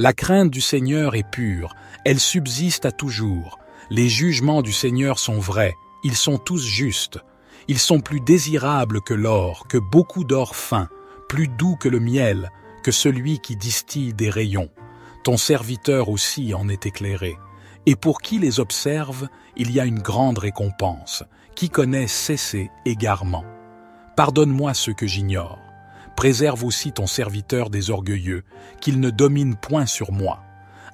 La crainte du Seigneur est pure, elle subsiste à toujours. Les jugements du Seigneur sont vrais, ils sont tous justes. Ils sont plus désirables que l'or, que beaucoup d'or fin, plus doux que le miel, que celui qui distille des rayons. Ton serviteur aussi en est éclairé. Et pour qui les observe, il y a une grande récompense. Qui connaît cesser égarement. Pardonne-moi ce que j'ignore. Préserve aussi ton serviteur des orgueilleux, qu'il ne domine point sur moi.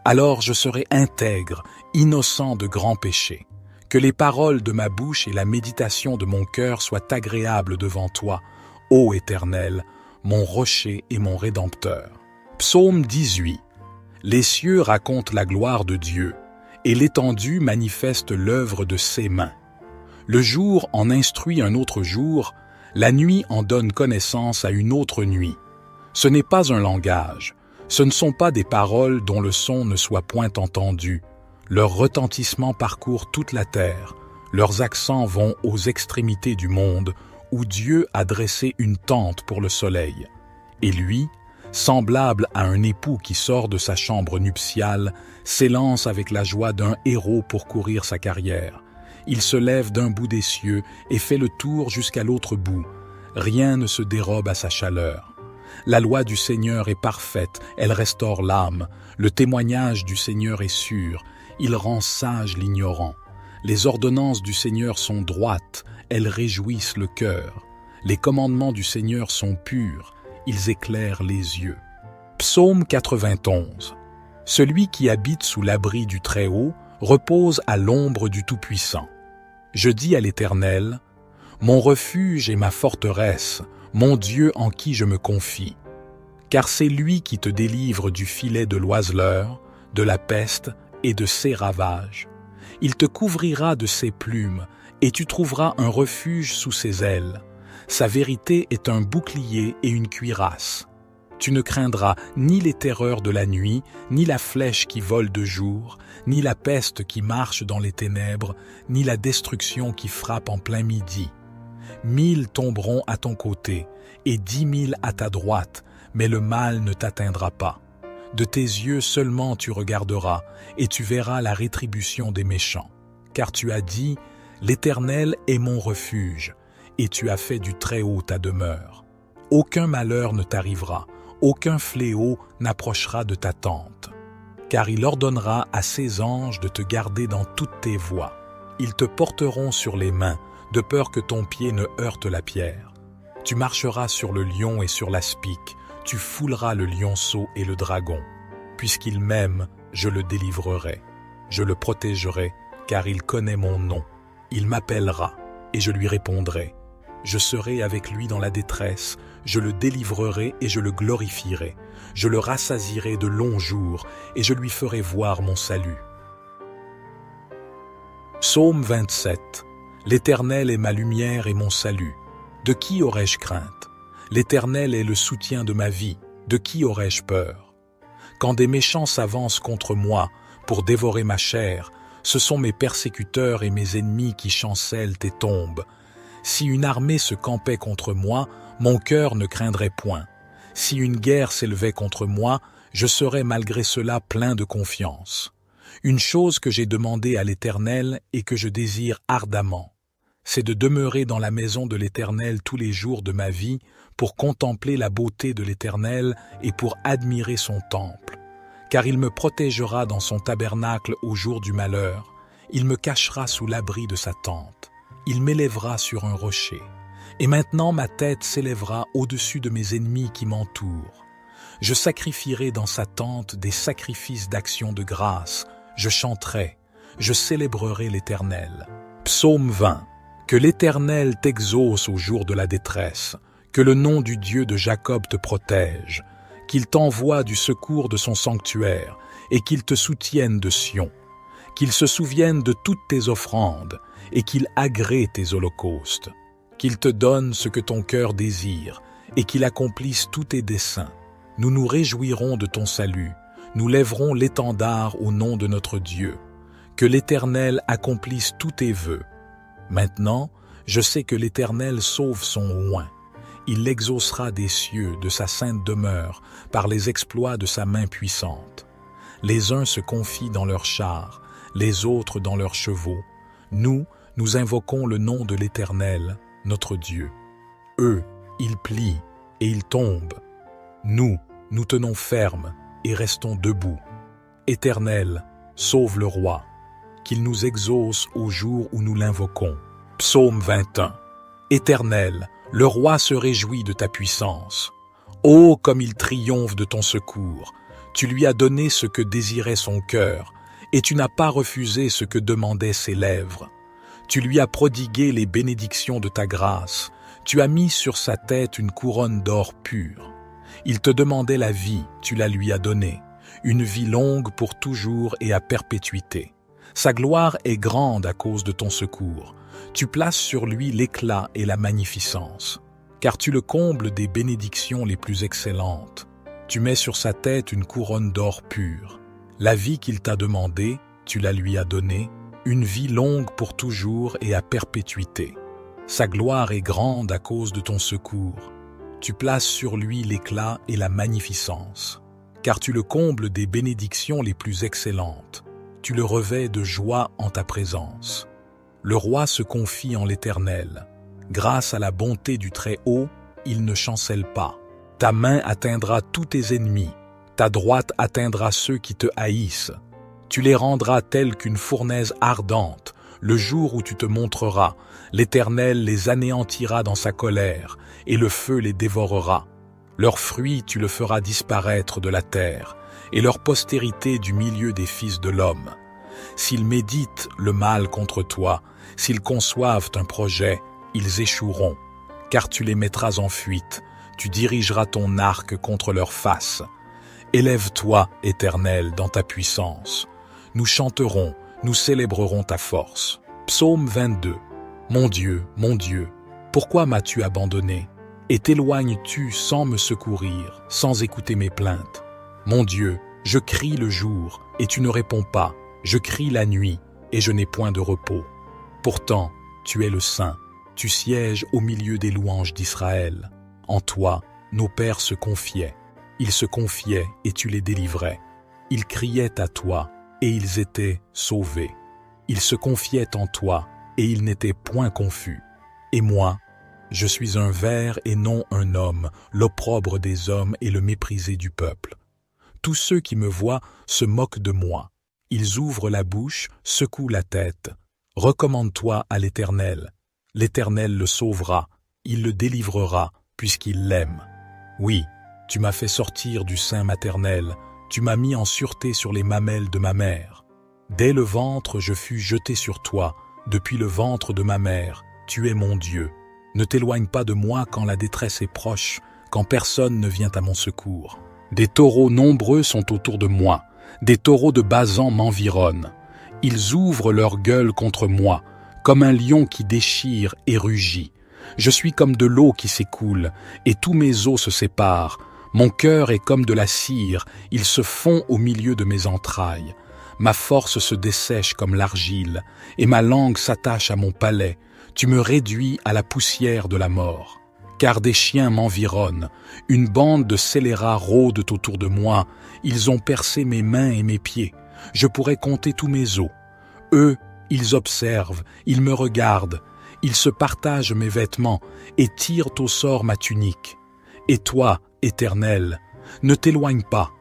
Alors je serai intègre, innocent de grands péchés. Que les paroles de ma bouche et la méditation de mon cœur soient agréables devant toi, ô Éternel, mon rocher et mon rédempteur. Psaume 18. Les cieux racontent la gloire de Dieu, et l'étendue manifeste l'œuvre de ses mains. Le jour en instruit un autre jour, la nuit en donne connaissance à une autre nuit. Ce n'est pas un langage, ce ne sont pas des paroles dont le son ne soit point entendu. Leur retentissement parcourt toute la terre, leurs accents vont aux extrémités du monde, où Dieu a dressé une tente pour le soleil. Et lui, semblable à un époux qui sort de sa chambre nuptiale, s'élance avec la joie d'un héros pour courir sa carrière. Il se lève d'un bout des cieux et fait le tour jusqu'à l'autre bout. Rien ne se dérobe à sa chaleur. La loi du Seigneur est parfaite, elle restaure l'âme. Le témoignage du Seigneur est sûr, il rend sage l'ignorant. Les ordonnances du Seigneur sont droites, elles réjouissent le cœur. Les commandements du Seigneur sont purs, ils éclairent les yeux. Psaume 91. Celui qui habite sous l'abri du Très-Haut repose à l'ombre du Tout-Puissant. Je dis à l'Éternel, mon refuge et ma forteresse, mon Dieu en qui je me confie. Car c'est lui qui te délivre du filet de l'oiseleur, de la peste et de ses ravages. Il te couvrira de ses plumes, et tu trouveras un refuge sous ses ailes. Sa vérité est un bouclier et une cuirasse. Tu ne craindras ni les terreurs de la nuit, ni la flèche qui vole de jour, ni la peste qui marche dans les ténèbres, ni la destruction qui frappe en plein midi. 1000 tomberont à ton côté, et 10 000 à ta droite, mais le mal ne t'atteindra pas. De tes yeux seulement tu regarderas, et tu verras la rétribution des méchants. Car tu as dit, l'Éternel est mon refuge, et tu as fait du Très-Haut ta demeure. Aucun malheur ne t'arrivera, aucun fléau n'approchera de ta tente. Car il ordonnera à ses anges de te garder dans toutes tes voies. Ils te porteront sur les mains, de peur que ton pied ne heurte la pierre. Tu marcheras sur le lion et sur l'aspic, tu fouleras le lionceau et le dragon. Puisqu'il m'aime, je le délivrerai. Je le protégerai, car il connaît mon nom. Il m'appellera, et je lui répondrai. Je serai avec lui dans la détresse, je le délivrerai et je le glorifierai. Je le rassasierai de longs jours, et je lui ferai voir mon salut. Psaume 27. L'Éternel est ma lumière et mon salut. De qui aurais-je crainte? L'Éternel est le soutien de ma vie. De qui aurais-je peur? Quand des méchants s'avancent contre moi pour dévorer ma chair, ce sont mes persécuteurs et mes ennemis qui chancellent et tombent. Si une armée se campait contre moi, mon cœur ne craindrait point. Si une guerre s'élevait contre moi, je serais malgré cela plein de confiance. Une chose que j'ai demandée à l'Éternel et que je désire ardemment, c'est de demeurer dans la maison de l'Éternel tous les jours de ma vie pour contempler la beauté de l'Éternel et pour admirer son temple. Car il me protégera dans son tabernacle au jour du malheur, il me cachera sous l'abri de sa tente, il m'élèvera sur un rocher. Et maintenant ma tête s'élèvera au-dessus de mes ennemis qui m'entourent. Je sacrifierai dans sa tente des sacrifices d'action de grâce, je chanterai, je célébrerai l'Éternel. Psaume 20. Que l'Éternel t'exauce au jour de la détresse, que le nom du Dieu de Jacob te protège, qu'il t'envoie du secours de son sanctuaire et qu'il te soutienne de Sion, qu'il se souvienne de toutes tes offrandes et qu'il agrée tes holocaustes, qu'il te donne ce que ton cœur désire et qu'il accomplisse tous tes desseins. Nous nous réjouirons de ton salut, nous lèverons l'étendard au nom de notre Dieu. Que l'Éternel accomplisse tous tes vœux. Maintenant, je sais que l'Éternel sauve son oint. Il l'exaucera des cieux, de sa sainte demeure, par les exploits de sa main puissante. Les uns se confient dans leurs chars, les autres dans leurs chevaux. Nous invoquons le nom de l'Éternel, notre Dieu. Eux, ils plient et ils tombent. Nous tenons ferme et restons debout. Éternel, sauve le roi, qu'il nous exauce au jour où nous l'invoquons. Psaume 21. Éternel, le roi se réjouit de ta puissance. Ô comme il triomphe de ton secours! Tu lui as donné ce que désirait son cœur, et tu n'as pas refusé ce que demandaient ses lèvres. Tu lui as prodigué les bénédictions de ta grâce, tu as mis sur sa tête une couronne d'or pur. Il te demandait la vie, tu la lui as donnée, une vie longue pour toujours et à perpétuité. Sa gloire est grande à cause de ton secours. Tu places sur lui l'éclat et la magnificence, car tu le combles des bénédictions les plus excellentes. Tu mets sur sa tête une couronne d'or pur. La vie qu'il t'a demandée, tu la lui as donnée, une vie longue pour toujours et à perpétuité. Sa gloire est grande à cause de ton secours. Tu places sur lui l'éclat et la magnificence, car tu le combles des bénédictions les plus excellentes. Tu le revêts de joie en ta présence. Le roi se confie en l'Éternel. Grâce à la bonté du Très-Haut, il ne chancelle pas. Ta main atteindra tous tes ennemis, ta droite atteindra ceux qui te haïssent. Tu les rendras tels qu'une fournaise ardente, le jour où tu te montreras. L'Éternel les anéantira dans sa colère, et le feu les dévorera. Leurs fruits tu le feras disparaître de la terre, et leur postérité du milieu des fils de l'homme. S'ils méditent le mal contre toi, s'ils conçoivent un projet, ils échoueront, car tu les mettras en fuite. Tu dirigeras ton arc contre leur face. Élève-toi, Éternel, dans ta puissance. Nous chanterons, nous célébrerons ta force. Psaume 22. Mon Dieu, pourquoi m'as-tu abandonné? Et t'éloignes-tu sans me secourir, sans écouter mes plaintes? Mon Dieu, je crie le jour, et tu ne réponds pas. Je crie la nuit, et je n'ai point de repos. Pourtant, tu es le Saint. Tu sièges au milieu des louanges d'Israël. En toi, nos pères se confiaient. Ils se confiaient et tu les délivrais. Ils criaient à toi et ils étaient sauvés. Ils se confiaient en toi et ils n'étaient point confus. Et moi, je suis un ver et non un homme, l'opprobre des hommes et le méprisé du peuple. Tous ceux qui me voient se moquent de moi. Ils ouvrent la bouche, secouent la tête. Recommande-toi à l'Éternel. L'Éternel le sauvera, il le délivrera, puisqu'il l'aime. Oui, tu m'as fait sortir du sein maternel, tu m'as mis en sûreté sur les mamelles de ma mère. Dès le ventre je fus jeté sur toi, depuis le ventre de ma mère, tu es mon Dieu. Ne t'éloigne pas de moi quand la détresse est proche, quand personne ne vient à mon secours. Des taureaux nombreux sont autour de moi, des taureaux de Basan m'environnent. Ils ouvrent leur gueule contre moi, comme un lion qui déchire et rugit. Je suis comme de l'eau qui s'écoule, et tous mes os se séparent. Mon cœur est comme de la cire, il se fond au milieu de mes entrailles. Ma force se dessèche comme l'argile, et ma langue s'attache à mon palais. Tu me réduis à la poussière de la mort. Car des chiens m'environnent, une bande de scélérats rôdent autour de moi. Ils ont percé mes mains et mes pieds. Je pourrais compter tous mes os. Eux, ils observent, ils me regardent. Ils se partagent mes vêtements et tirent au sort ma tunique. Et toi, Éternel, ne t'éloigne pas.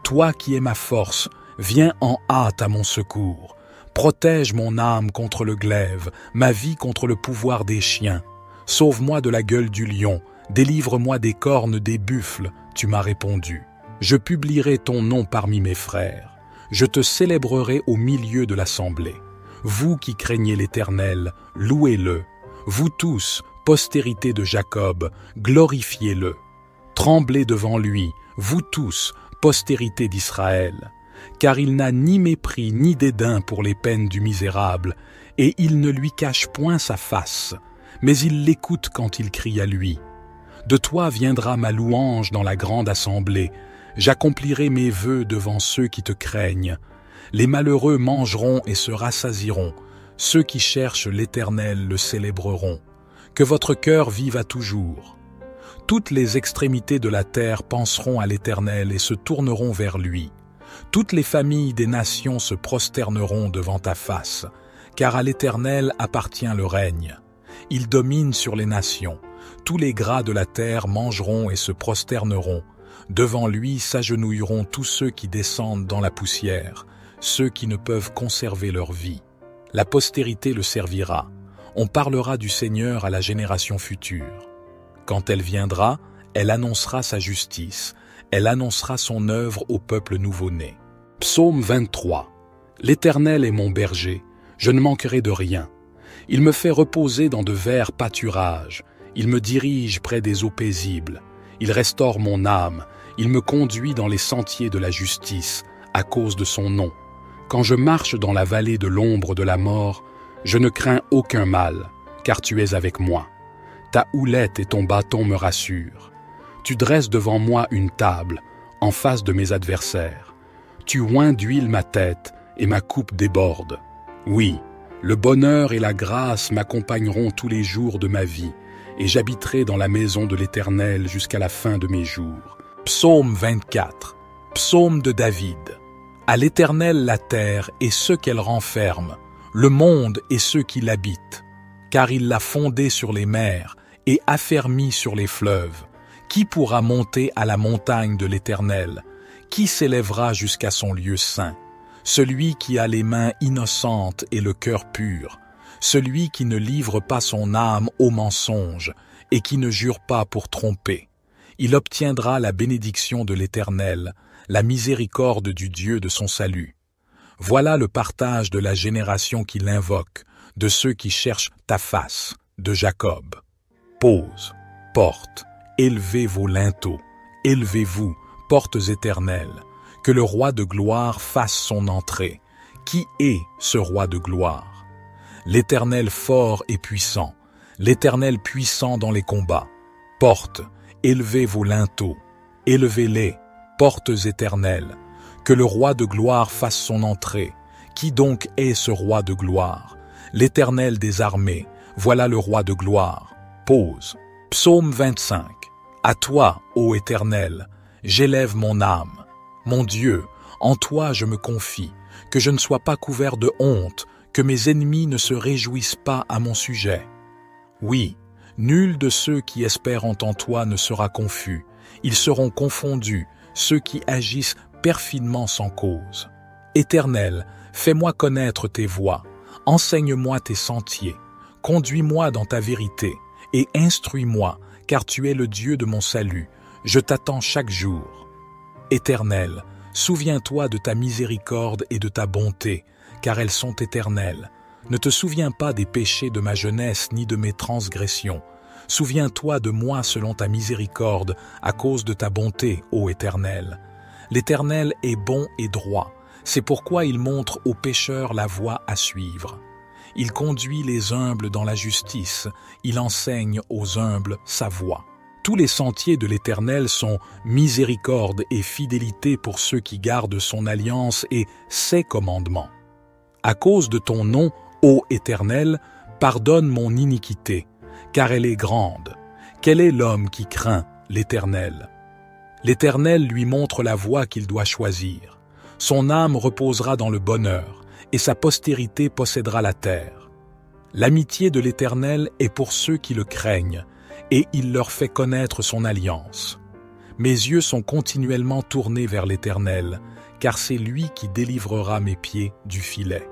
Toi qui es ma force, viens en hâte à mon secours. Protège mon âme contre le glaive, ma vie contre le pouvoir des chiens. Sauve-moi de la gueule du lion, délivre-moi des cornes des buffles, tu m'as répondu. Je publierai ton nom parmi mes frères. Je te célébrerai au milieu de l'assemblée. Vous qui craignez l'Éternel, louez-le. Vous tous, postérité de Jacob, glorifiez-le. Tremblez devant lui, vous tous, postérité d'Israël. Car il n'a ni mépris ni dédain pour les peines du misérable, et il ne lui cache point sa face, mais il l'écoute quand il crie à lui. De toi viendra ma louange dans la grande assemblée. J'accomplirai mes vœux devant ceux qui te craignent. Les malheureux mangeront et se rassasieront. Ceux qui cherchent l'Éternel le célébreront. Que votre cœur vive à toujours. Toutes les extrémités de la terre penseront à l'Éternel et se tourneront vers lui. Toutes les familles des nations se prosterneront devant ta face, car à l'Éternel appartient le règne. Il domine sur les nations. Tous les gras de la terre mangeront et se prosterneront. Devant lui s'agenouilleront tous ceux qui descendent dans la poussière, ceux qui ne peuvent conserver leur vie. La postérité le servira. On parlera du Seigneur à la génération future. Quand elle viendra, elle annoncera sa justice. Elle annoncera son œuvre au peuple nouveau-né. Psaume 23. L'Éternel est mon berger, je ne manquerai de rien. Il me fait reposer dans de verts pâturages. Il me dirige près des eaux paisibles. Il restaure mon âme. Il me conduit dans les sentiers de la justice, à cause de son nom. Quand je marche dans la vallée de l'ombre de la mort, je ne crains aucun mal, car tu es avec moi. Ta houlette et ton bâton me rassurent. Tu dresses devant moi une table, en face de mes adversaires. Tu oins d'huile ma tête, et ma coupe déborde. Oui, le bonheur et la grâce m'accompagneront tous les jours de ma vie, et j'habiterai dans la maison de l'Éternel jusqu'à la fin de mes jours. Psaume 24. Psaume de David. À l'Éternel la terre et ceux qu'elle renferme, le monde et ceux qui l'habitent. Car il l'a fondée sur les mers et affermi sur les fleuves. Qui pourra monter à la montagne de l'Éternel? Qui s'élèvera jusqu'à son lieu saint? Celui qui a les mains innocentes et le cœur pur, celui qui ne livre pas son âme au mensonge et qui ne jure pas pour tromper. Il obtiendra la bénédiction de l'Éternel, la miséricorde du Dieu de son salut. Voilà le partage de la génération qui l'invoque, de ceux qui cherchent ta face, de Jacob. Pose, porte, élevez vos linteaux, élevez-vous, portes éternelles, que le roi de gloire fasse son entrée. Qui est ce roi de gloire? L'Éternel fort et puissant, l'Éternel puissant dans les combats. Portes, élevez vos linteaux, élevez-les, portes éternelles, que le roi de gloire fasse son entrée. Qui donc est ce roi de gloire? L'Éternel des armées, voilà le roi de gloire. Pause. Psaume 25. À toi, ô Éternel, j'élève mon âme. Mon Dieu, en toi je me confie, que je ne sois pas couvert de honte, que mes ennemis ne se réjouissent pas à mon sujet. Oui, nul de ceux qui espèrent en toi ne sera confus, ils seront confondus, ceux qui agissent perfidement sans cause. Éternel, fais-moi connaître tes voies, enseigne-moi tes sentiers, conduis-moi dans ta vérité, et instruis-moi, car tu es le Dieu de mon salut, je t'attends chaque jour. Éternel, souviens-toi de ta miséricorde et de ta bonté, car elles sont éternelles. Ne te souviens pas des péchés de ma jeunesse ni de mes transgressions. Souviens-toi de moi selon ta miséricorde, à cause de ta bonté, ô Éternel. L'Éternel est bon et droit, c'est pourquoi il montre aux pécheurs la voie à suivre. Il conduit les humbles dans la justice, il enseigne aux humbles sa voie. Tous les sentiers de l'Éternel sont miséricorde et fidélité pour ceux qui gardent son alliance et ses commandements. À cause de ton nom, ô Éternel, pardonne mon iniquité, car elle est grande. Quel est l'homme qui craint l'Éternel? L'Éternel lui montre la voie qu'il doit choisir. Son âme reposera dans le bonheur, et sa postérité possédera la terre. L'amitié de l'Éternel est pour ceux qui le craignent, et il leur fait connaître son alliance. Mes yeux sont continuellement tournés vers l'Éternel, car c'est lui qui délivrera mes pieds du filet.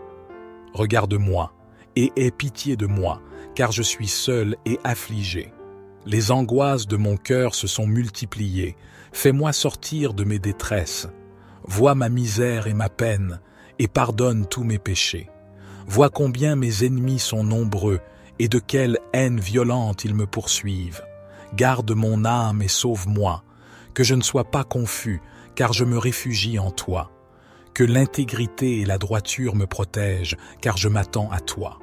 Regarde-moi, et aie pitié de moi, car je suis seul et affligé. Les angoisses de mon cœur se sont multipliées, fais-moi sortir de mes détresses. Vois ma misère et ma peine, et pardonne tous mes péchés. Vois combien mes ennemis sont nombreux, et de quelle haine violente ils me poursuivent. Garde mon âme et sauve-moi, que je ne sois pas confus, car je me réfugie en toi. Que l'intégrité et la droiture me protègent, car je m'attends à toi.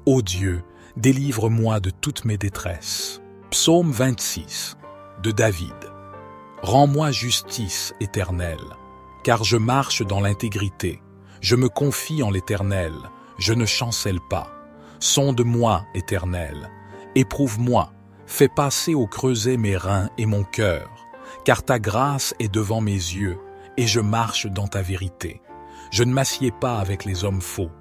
Ô Dieu, délivre-moi de toutes mes détresses. Psaume 26 de David. Rends-moi justice, Éternel, car je marche dans l'intégrité. Je me confie en l'Éternel, je ne chancelle pas. Sonde-moi, Éternel, éprouve-moi, fais passer au creuset mes reins et mon cœur, car ta grâce est devant mes yeux, et je marche dans ta vérité. Je ne m'assieds pas avec les hommes faux.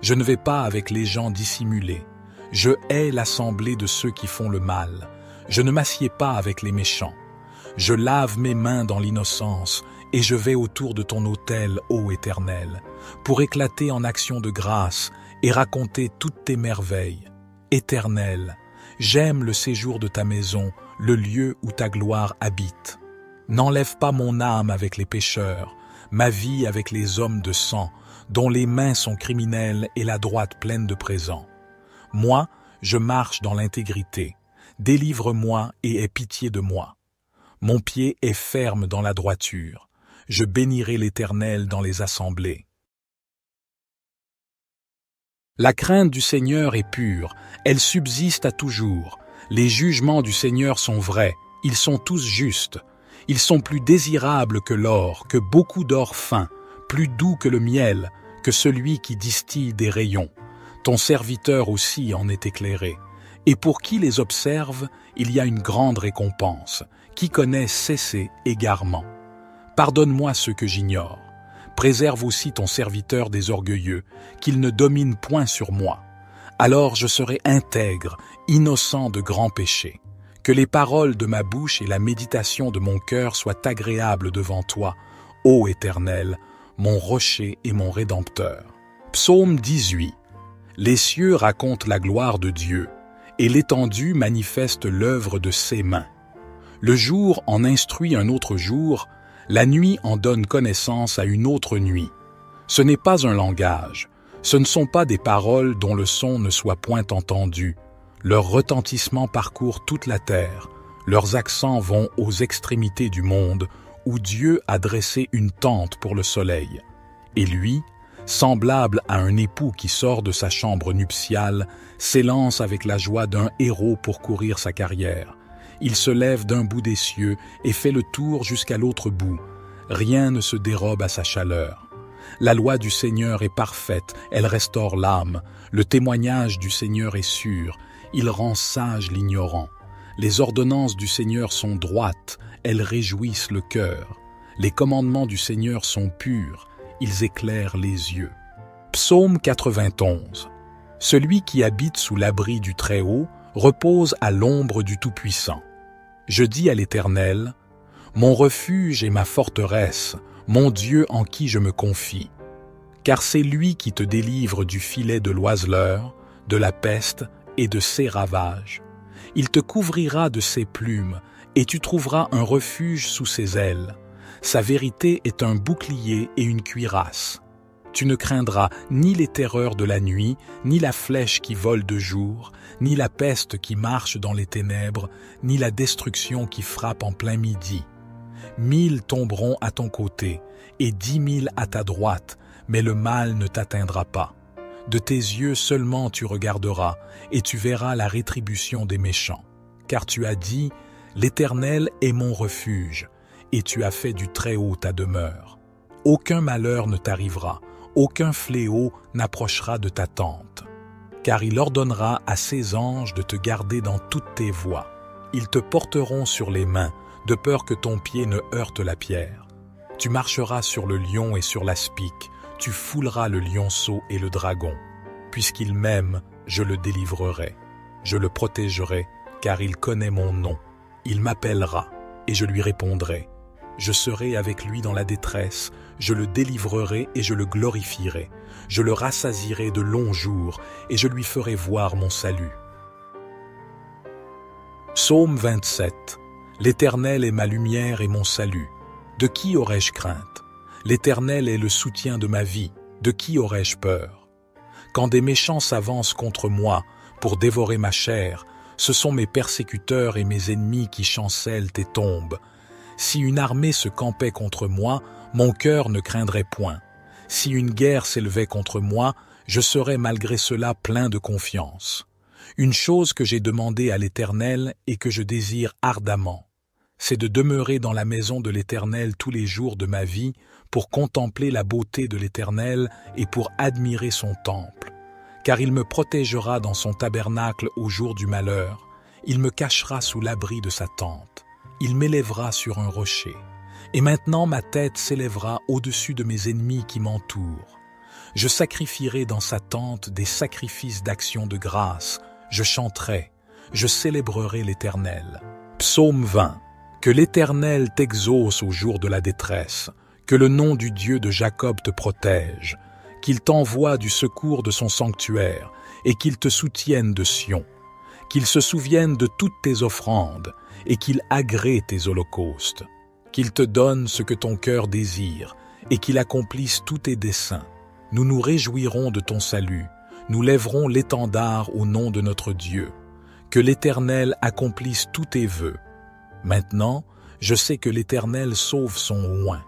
Je ne vais pas avec les gens dissimulés. Je hais l'assemblée de ceux qui font le mal. Je ne m'assieds pas avec les méchants. Je lave mes mains dans l'innocence et je vais autour de ton autel, ô Éternel, pour éclater en actions de grâce et raconter toutes tes merveilles. Éternel, j'aime le séjour de ta maison, le lieu où ta gloire habite. N'enlève pas mon âme avec les pécheurs, ma vie avec les hommes de sang, dont les mains sont criminelles et la droite pleine de présents. Moi, je marche dans l'intégrité. Délivre-moi et aie pitié de moi. Mon pied est ferme dans la droiture. Je bénirai l'Éternel dans les assemblées. La crainte du Seigneur est pure, elle subsiste à toujours. Les jugements du Seigneur sont vrais, ils sont tous justes. Ils sont plus désirables que l'or, que beaucoup d'or fin, plus doux que le miel, que celui qui distille des rayons. Ton serviteur aussi en est éclairé. Et pour qui les observe, il y a une grande récompense. Qui connaît cesser égarement. Pardonne-moi ce que j'ignore. Préserve aussi ton serviteur des orgueilleux, qu'il ne domine point sur moi. Alors je serai intègre, innocent de grands péchés. Que les paroles de ma bouche et la méditation de mon cœur soient agréables devant toi, ô Éternel, mon rocher et mon rédempteur. Psaume 18. Les cieux racontent la gloire de Dieu, et l'étendue manifeste l'œuvre de ses mains. Le jour en instruit un autre jour, la nuit en donne connaissance à une autre nuit. Ce n'est pas un langage, ce ne sont pas des paroles dont le son ne soit point entendu. Leur retentissement parcourt toute la terre, leurs accents vont aux extrémités du monde, où Dieu a dressé une tente pour le soleil. Et lui, semblable à un époux qui sort de sa chambre nuptiale, s'élance avec la joie d'un héros pour courir sa carrière. Il se lève d'un bout des cieux et fait le tour jusqu'à l'autre bout. Rien ne se dérobe à sa chaleur. La loi du Seigneur est parfaite, elle restaure l'âme. Le témoignage du Seigneur est sûr, il rend sage l'ignorant. Les ordonnances du Seigneur sont droites, elles réjouissent le cœur. Les commandements du Seigneur sont purs, ils éclairent les yeux. Psaume 91. Celui qui habite sous l'abri du Très-Haut repose à l'ombre du Tout-Puissant. Je dis à l'Éternel, mon refuge et ma forteresse, mon Dieu en qui je me confie. Car c'est lui qui te délivre du filet de l'oiseleur, de la peste et de ses ravages. Il te couvrira de ses plumes, et tu trouveras un refuge sous ses ailes. Sa vérité est un bouclier et une cuirasse. Tu ne craindras ni les terreurs de la nuit, ni la flèche qui vole de jour, ni la peste qui marche dans les ténèbres, ni la destruction qui frappe en plein midi. 1000 tomberont à ton côté, et 10 000 à ta droite, mais le mal ne t'atteindra pas. De tes yeux seulement tu regarderas, et tu verras la rétribution des méchants. Car tu as dit, l'Éternel est mon refuge, et tu as fait du Très-Haut ta demeure. Aucun malheur ne t'arrivera, aucun fléau n'approchera de ta tente. Car il ordonnera à ses anges de te garder dans toutes tes voies. Ils te porteront sur les mains, de peur que ton pied ne heurte la pierre. Tu marcheras sur le lion et sur l'aspic, tu fouleras le lionceau et le dragon. Puisqu'il m'aime, je le délivrerai. Je le protégerai, car il connaît mon nom. Il m'appellera, et je lui répondrai. Je serai avec lui dans la détresse, je le délivrerai et je le glorifierai. Je le rassasierai de longs jours, et je lui ferai voir mon salut. Psaume 27. L'Éternel est ma lumière et mon salut. De qui aurais-je crainte? L'Éternel est le soutien de ma vie. De qui aurais-je peur? Quand des méchants s'avancent contre moi pour dévorer ma chair, ce sont mes persécuteurs et mes ennemis qui chancellent et tombent. Si une armée se campait contre moi, mon cœur ne craindrait point. Si une guerre s'élevait contre moi, je serais malgré cela plein de confiance. Une chose que j'ai demandée à l'Éternel et que je désire ardemment, c'est de demeurer dans la maison de l'Éternel tous les jours de ma vie pour contempler la beauté de l'Éternel et pour admirer son temple. Car il me protégera dans son tabernacle au jour du malheur, il me cachera sous l'abri de sa tente, il m'élèvera sur un rocher, Et maintenant ma tête s'élèvera au-dessus de mes ennemis qui m'entourent. Je sacrifierai dans sa tente des sacrifices d'action de grâce. Je chanterai, je célébrerai l'Éternel. Psaume 20. Que l'Éternel t'exauce au jour de la détresse, que le nom du Dieu de Jacob te protège, qu'il t'envoie du secours de son sanctuaire et qu'il te soutienne de Sion, qu'il se souvienne de toutes tes offrandes et qu'il agrée tes holocaustes, qu'il te donne ce que ton cœur désire et qu'il accomplisse tous tes desseins. Nous nous réjouirons de ton salut, nous lèverons l'étendard au nom de notre Dieu. Que l'Éternel accomplisse tous tes vœux. Maintenant, je sais que l'Éternel sauve son oint.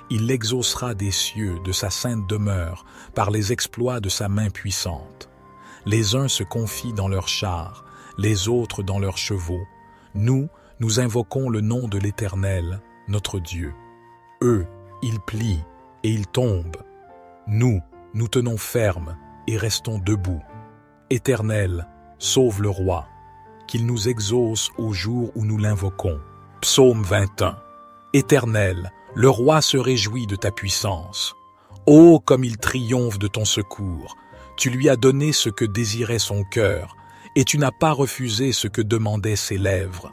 Il l'exaucera des cieux, de sa sainte demeure, par les exploits de sa main puissante. Les uns se confient dans leurs chars, les autres dans leurs chevaux. Nous invoquons le nom de l'Éternel, notre Dieu. Eux, ils plient et ils tombent. Nous tenons ferme et restons debout. Éternel, sauve le roi, qu'il nous exauce au jour où nous l'invoquons. Psaume 21. Éternel, le roi se réjouit de ta puissance. Ô comme il triomphe de ton secours! Tu lui as donné ce que désirait son cœur, et tu n'as pas refusé ce que demandaient ses lèvres.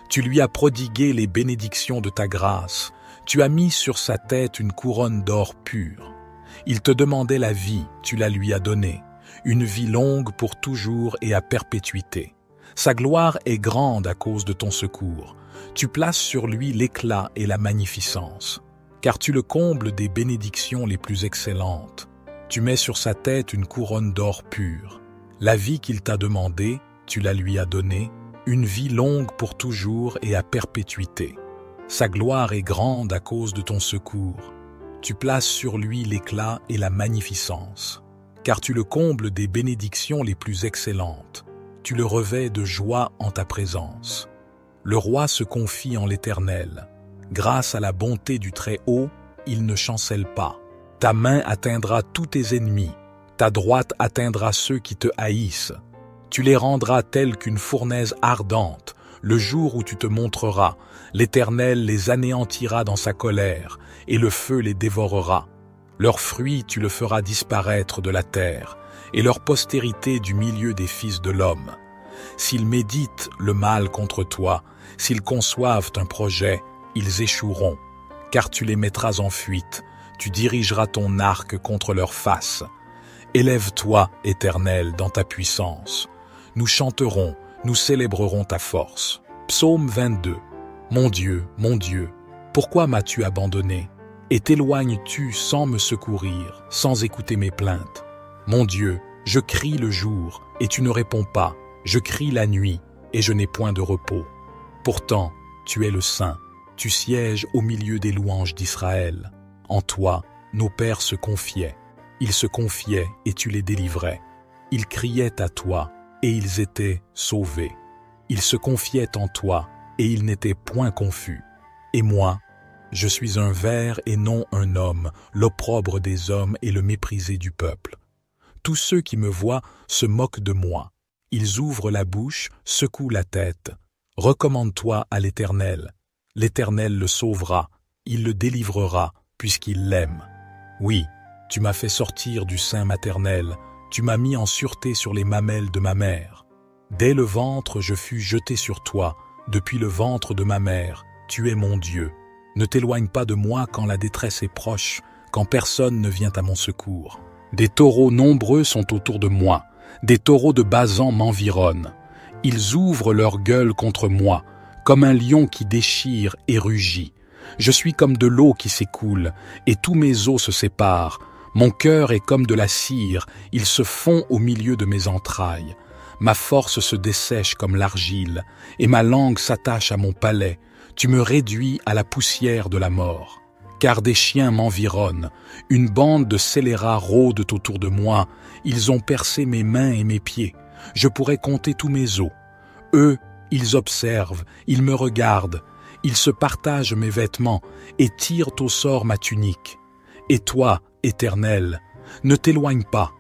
Tu lui as prodigué les bénédictions de ta grâce. Tu as mis sur sa tête une couronne d'or pur. Il te demandait la vie, tu la lui as donnée, une vie longue pour toujours et à perpétuité. Sa gloire est grande à cause de ton secours. Tu places sur lui l'éclat et la magnificence, car tu le combles des bénédictions les plus excellentes. Tu mets sur sa tête une couronne d'or pur. La vie qu'il t'a demandée, tu la lui as donnée, une vie longue pour toujours et à perpétuité. Sa gloire est grande à cause de ton secours. Tu places sur lui l'éclat et la magnificence, car tu le combles des bénédictions les plus excellentes. Tu le revêts de joie en ta présence. Le roi se confie en l'Éternel. Grâce à la bonté du Très-Haut, il ne chancelle pas. Ta main atteindra tous tes ennemis. Ta droite atteindra ceux qui te haïssent. Tu les rendras tels qu'une fournaise ardente. Le jour où tu te montreras, l'Éternel les anéantira dans sa colère, et le feu les dévorera. Leurs fruits tu le feras disparaître de la terre, et leur postérité du milieu des fils de l'homme. S'ils méditent le mal contre toi, s'ils conçoivent un projet, ils échoueront, car tu les mettras en fuite, tu dirigeras ton arc contre leur face. Élève-toi, Éternel, dans ta puissance. Nous chanterons, nous célébrerons ta force. Psaume 22. Mon Dieu, pourquoi m'as-tu abandonné? Et t'éloignes-tu sans me secourir, sans écouter mes plaintes? Mon Dieu, je crie le jour, et tu ne réponds pas. Je crie la nuit, et je n'ai point de repos. Pourtant, tu es le Saint. Tu sièges au milieu des louanges d'Israël. En toi, nos pères se confiaient. Ils se confiaient, et tu les délivrais. Ils criaient à toi, et ils étaient sauvés. Ils se confiaient en toi, et ils n'étaient point confus. Et moi, je suis un ver et non un homme, l'opprobre des hommes et le méprisé du peuple. Tous ceux qui me voient se moquent de moi. Ils ouvrent la bouche, secouent la tête. Recommande-toi à l'Éternel. L'Éternel le sauvera, il le délivrera, puisqu'il l'aime. Oui, tu m'as fait sortir du sein maternel, tu m'as mis en sûreté sur les mamelles de ma mère. Dès le ventre je fus jeté sur toi, depuis le ventre de ma mère, tu es mon Dieu. Ne t'éloigne pas de moi quand la détresse est proche, quand personne ne vient à mon secours. Des taureaux nombreux sont autour de moi, des taureaux de Basan m'environnent. Ils ouvrent leur gueule contre moi, comme un lion qui déchire et rugit. Je suis comme de l'eau qui s'écoule, et tous mes os se séparent. Mon cœur est comme de la cire, il se fond au milieu de mes entrailles. Ma force se dessèche comme l'argile, et ma langue s'attache à mon palais. Tu me réduis à la poussière de la mort. Car des chiens m'environnent, une bande de scélérats rôdent autour de moi, ils ont percé mes mains et mes pieds. Je pourrais compter tous mes os. Eux, ils observent, ils me regardent, ils se partagent mes vêtements et tirent au sort ma tunique. Et toi, Éternel, ne t'éloigne pas.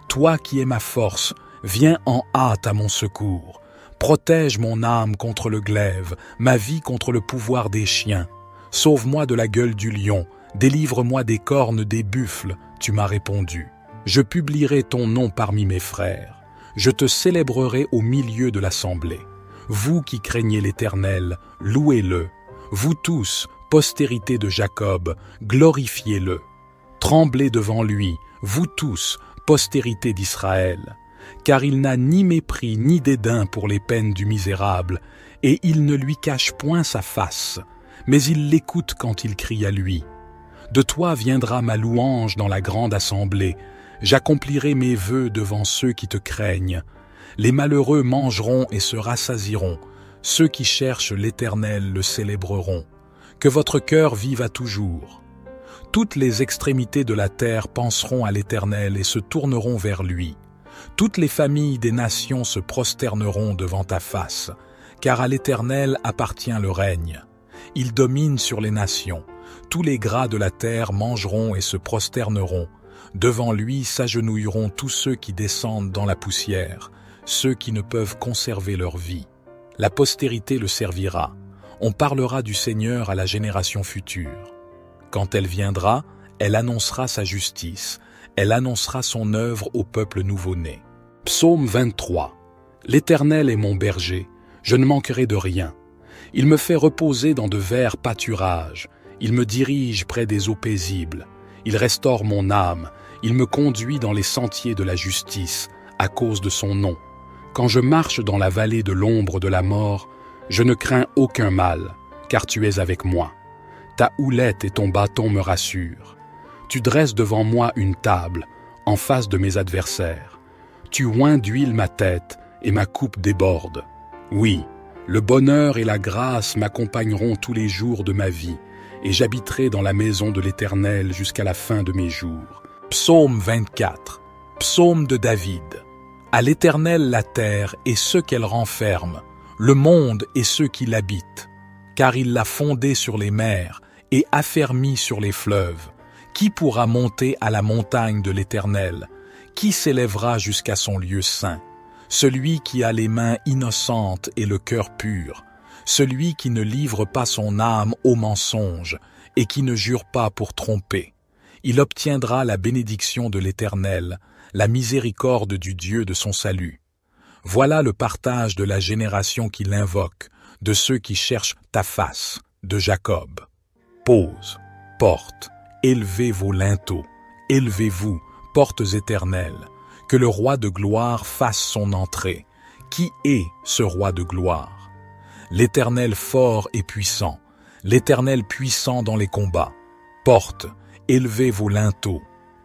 Toi qui es ma force, viens en hâte à mon secours. Protège mon âme contre le glaive, ma vie contre le pouvoir des chiens. Sauve-moi de la gueule du lion, délivre-moi des cornes des buffles, tu m'as répondu. Je publierai ton nom parmi mes frères, je te célébrerai au milieu de l'assemblée. Vous qui craignez l'Éternel, louez-le. Vous tous, postérité de Jacob, glorifiez-le. Tremblez devant lui, vous tous, postérité d'Israël. Car il n'a ni mépris ni dédain pour les peines du misérable, et il ne lui cache point sa face, mais il l'écoute quand il crie à lui. De toi viendra ma louange dans la grande assemblée, j'accomplirai mes vœux devant ceux qui te craignent. Les malheureux mangeront et se rassasieront, ceux qui cherchent l'Éternel le célébreront. Que votre cœur vive à toujours. Toutes les extrémités de la terre penseront à l'Éternel et se tourneront vers lui. Toutes les familles des nations se prosterneront devant ta face, car à l'Éternel appartient le règne. Il domine sur les nations. Tous les gras de la terre mangeront et se prosterneront. Devant lui s'agenouilleront tous ceux qui descendent dans la poussière, ceux qui ne peuvent conserver leur vie. La postérité le servira. On parlera du Seigneur à la génération future. Quand elle viendra, elle annoncera sa justice. Elle annoncera son œuvre au peuple nouveau-né. Psaume 23. L'Éternel est mon berger, je ne manquerai de rien. Il me fait reposer dans de verts pâturages. Il me dirige près des eaux paisibles. Il restaure mon âme. Il me conduit dans les sentiers de la justice, à cause de son nom. Quand je marche dans la vallée de l'ombre de la mort, je ne crains aucun mal, car tu es avec moi. Ta houlette et ton bâton me rassurent. Tu dresses devant moi une table, en face de mes adversaires. Tu oins d'huile ma tête, et ma coupe déborde. Oui, le bonheur et la grâce m'accompagneront tous les jours de ma vie, et j'habiterai dans la maison de l'Éternel jusqu'à la fin de mes jours. Psaume 24. Psaume de David. À l'Éternel la terre et ceux qu'elle renferme, le monde et ceux qui l'habitent. Car il l'a fondée sur les mers et affermi sur les fleuves. Qui pourra monter à la montagne de l'Éternel? Qui s'élèvera jusqu'à son lieu saint? Celui qui a les mains innocentes et le cœur pur, celui qui ne livre pas son âme au mensonge et qui ne jure pas pour tromper. Il obtiendra la bénédiction de l'Éternel, la miséricorde du Dieu de son salut. Voilà le partage de la génération qui l'invoque, de ceux qui cherchent ta face, de Jacob. Pose, porte, élevez vos linteaux, élevez-vous, portes éternelles, que le roi de gloire fasse son entrée. Qui est ce roi de gloire? L'Éternel fort et puissant, l'Éternel puissant dans les combats. Portes, élevez vos linteaux,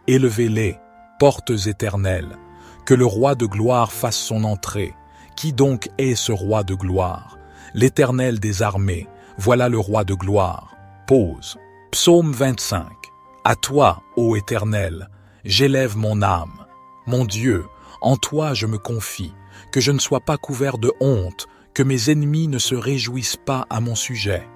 élevez-les, portes éternelles, que le roi de gloire fasse son entrée. Qui donc est ce roi de gloire? L'Éternel des armées, voilà le roi de gloire. Pause. Psaume 25. À toi, ô Éternel, j'élève mon âme. Mon Dieu, en toi je me confie, que je ne sois pas couvert de honte, que mes ennemis ne se réjouissent pas à mon sujet.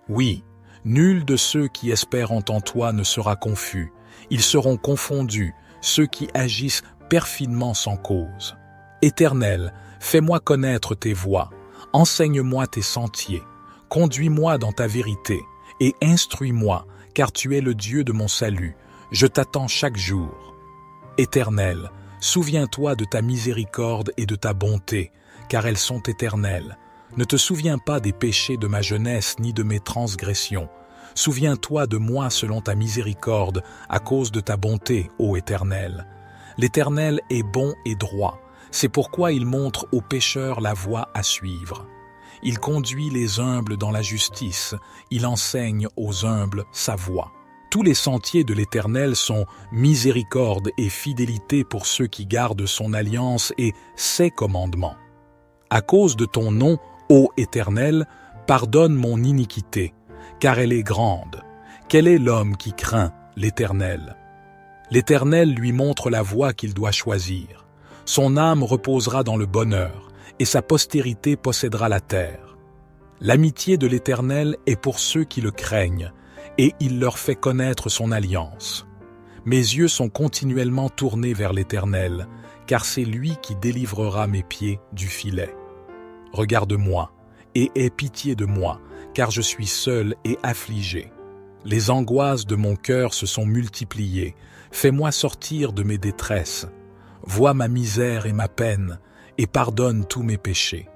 Oui, nul de ceux qui espèrent en toi ne sera confus, ils seront confondus, ceux qui agissent perfidement sans cause. Éternel, fais-moi connaître tes voies, enseigne-moi tes sentiers, conduis-moi dans ta vérité, et instruis-moi, car tu es le Dieu de mon salut, je t'attends chaque jour. Éternel, souviens-toi de ta miséricorde et de ta bonté, car elles sont éternelles. Ne te souviens pas des péchés de ma jeunesse ni de mes transgressions. Souviens-toi de moi selon ta miséricorde, à cause de ta bonté, ô Éternel. L'Éternel est bon et droit, c'est pourquoi il montre aux pécheurs la voie à suivre. Il conduit les humbles dans la justice, il enseigne aux humbles sa voie. Tous les sentiers de l'Éternel sont miséricorde et fidélité pour ceux qui gardent son alliance et ses commandements. À cause de ton nom, ô Éternel, pardonne mon iniquité, car elle est grande. Quel est l'homme qui craint l'Éternel? L'Éternel lui montre la voie qu'il doit choisir. Son âme reposera dans le bonheur, et sa postérité possédera la terre. L'amitié de l'Éternel est pour ceux qui le craignent, et il leur fait connaître son alliance. Mes yeux sont continuellement tournés vers l'Éternel, car c'est lui qui délivrera mes pieds du filet. Regarde-moi, et aie pitié de moi, car je suis seul et affligé. Les angoisses de mon cœur se sont multipliées. Fais-moi sortir de mes détresses. Vois ma misère et ma peine, et pardonne tous mes péchés.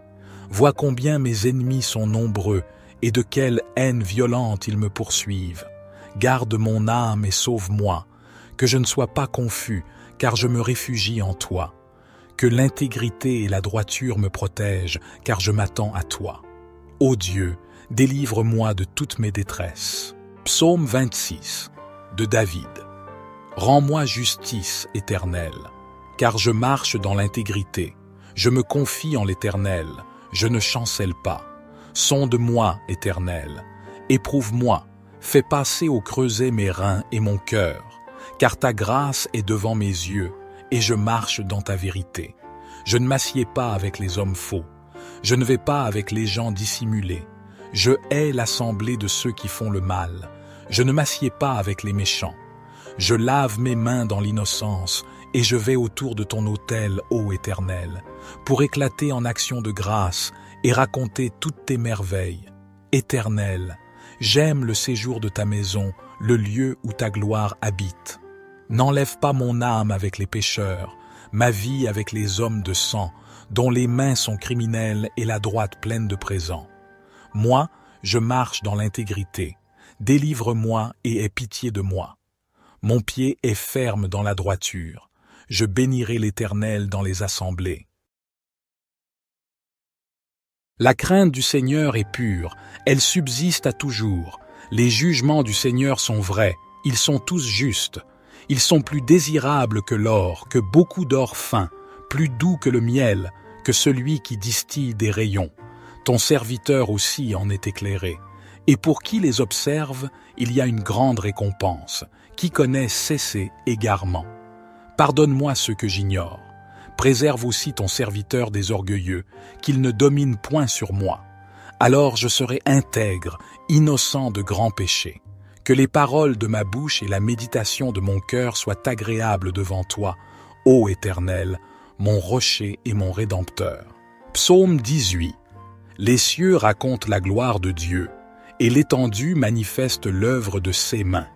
Vois combien mes ennemis sont nombreux, et de quelle haine violente ils me poursuivent. Garde mon âme et sauve-moi, que je ne sois pas confus, car je me réfugie en toi. Que l'intégrité et la droiture me protègent, car je m'attends à toi. Ô Dieu, délivre-moi de toutes mes détresses. Psaume 26 de David. Rends-moi justice, Éternel, car je marche dans l'intégrité. Je me confie en l'Éternel, je ne chancelle pas. Sonde-moi, Éternel, éprouve-moi, fais passer au creuset mes reins et mon cœur, car ta grâce est devant mes yeux, et je marche dans ta vérité. Je ne m'assieds pas avec les hommes faux, je ne vais pas avec les gens dissimulés. Je hais l'assemblée de ceux qui font le mal, je ne m'assieds pas avec les méchants. Je lave mes mains dans l'innocence, et je vais autour de ton autel, ô Éternel, pour éclater en actions de grâce et raconter toutes tes merveilles. Éternel, j'aime le séjour de ta maison, le lieu où ta gloire habite. N'enlève pas mon âme avec les pécheurs, ma vie avec les hommes de sang, dont les mains sont criminelles et la droite pleine de présents. Moi, je marche dans l'intégrité. Délivre-moi et aie pitié de moi. Mon pied est ferme dans la droiture. Je bénirai l'Éternel dans les assemblées. La crainte du Seigneur est pure, elle subsiste à toujours. Les jugements du Seigneur sont vrais, ils sont tous justes. Ils sont plus désirables que l'or, que beaucoup d'or fin, plus doux que le miel, que celui qui distille des rayons. Ton serviteur aussi en est éclairé. Et pour qui les observe, il y a une grande récompense. Qui connaît cesser égarement. Pardonne-moi ce que j'ignore. Préserve aussi ton serviteur des orgueilleux, qu'il ne domine point sur moi. Alors je serai intègre, innocent de grands péchés. Que les paroles de ma bouche et la méditation de mon cœur soient agréables devant toi, ô Éternel, mon rocher et mon rédempteur. Psaume 18. Les cieux racontent la gloire de Dieu, et l'étendue manifeste l'œuvre de ses mains.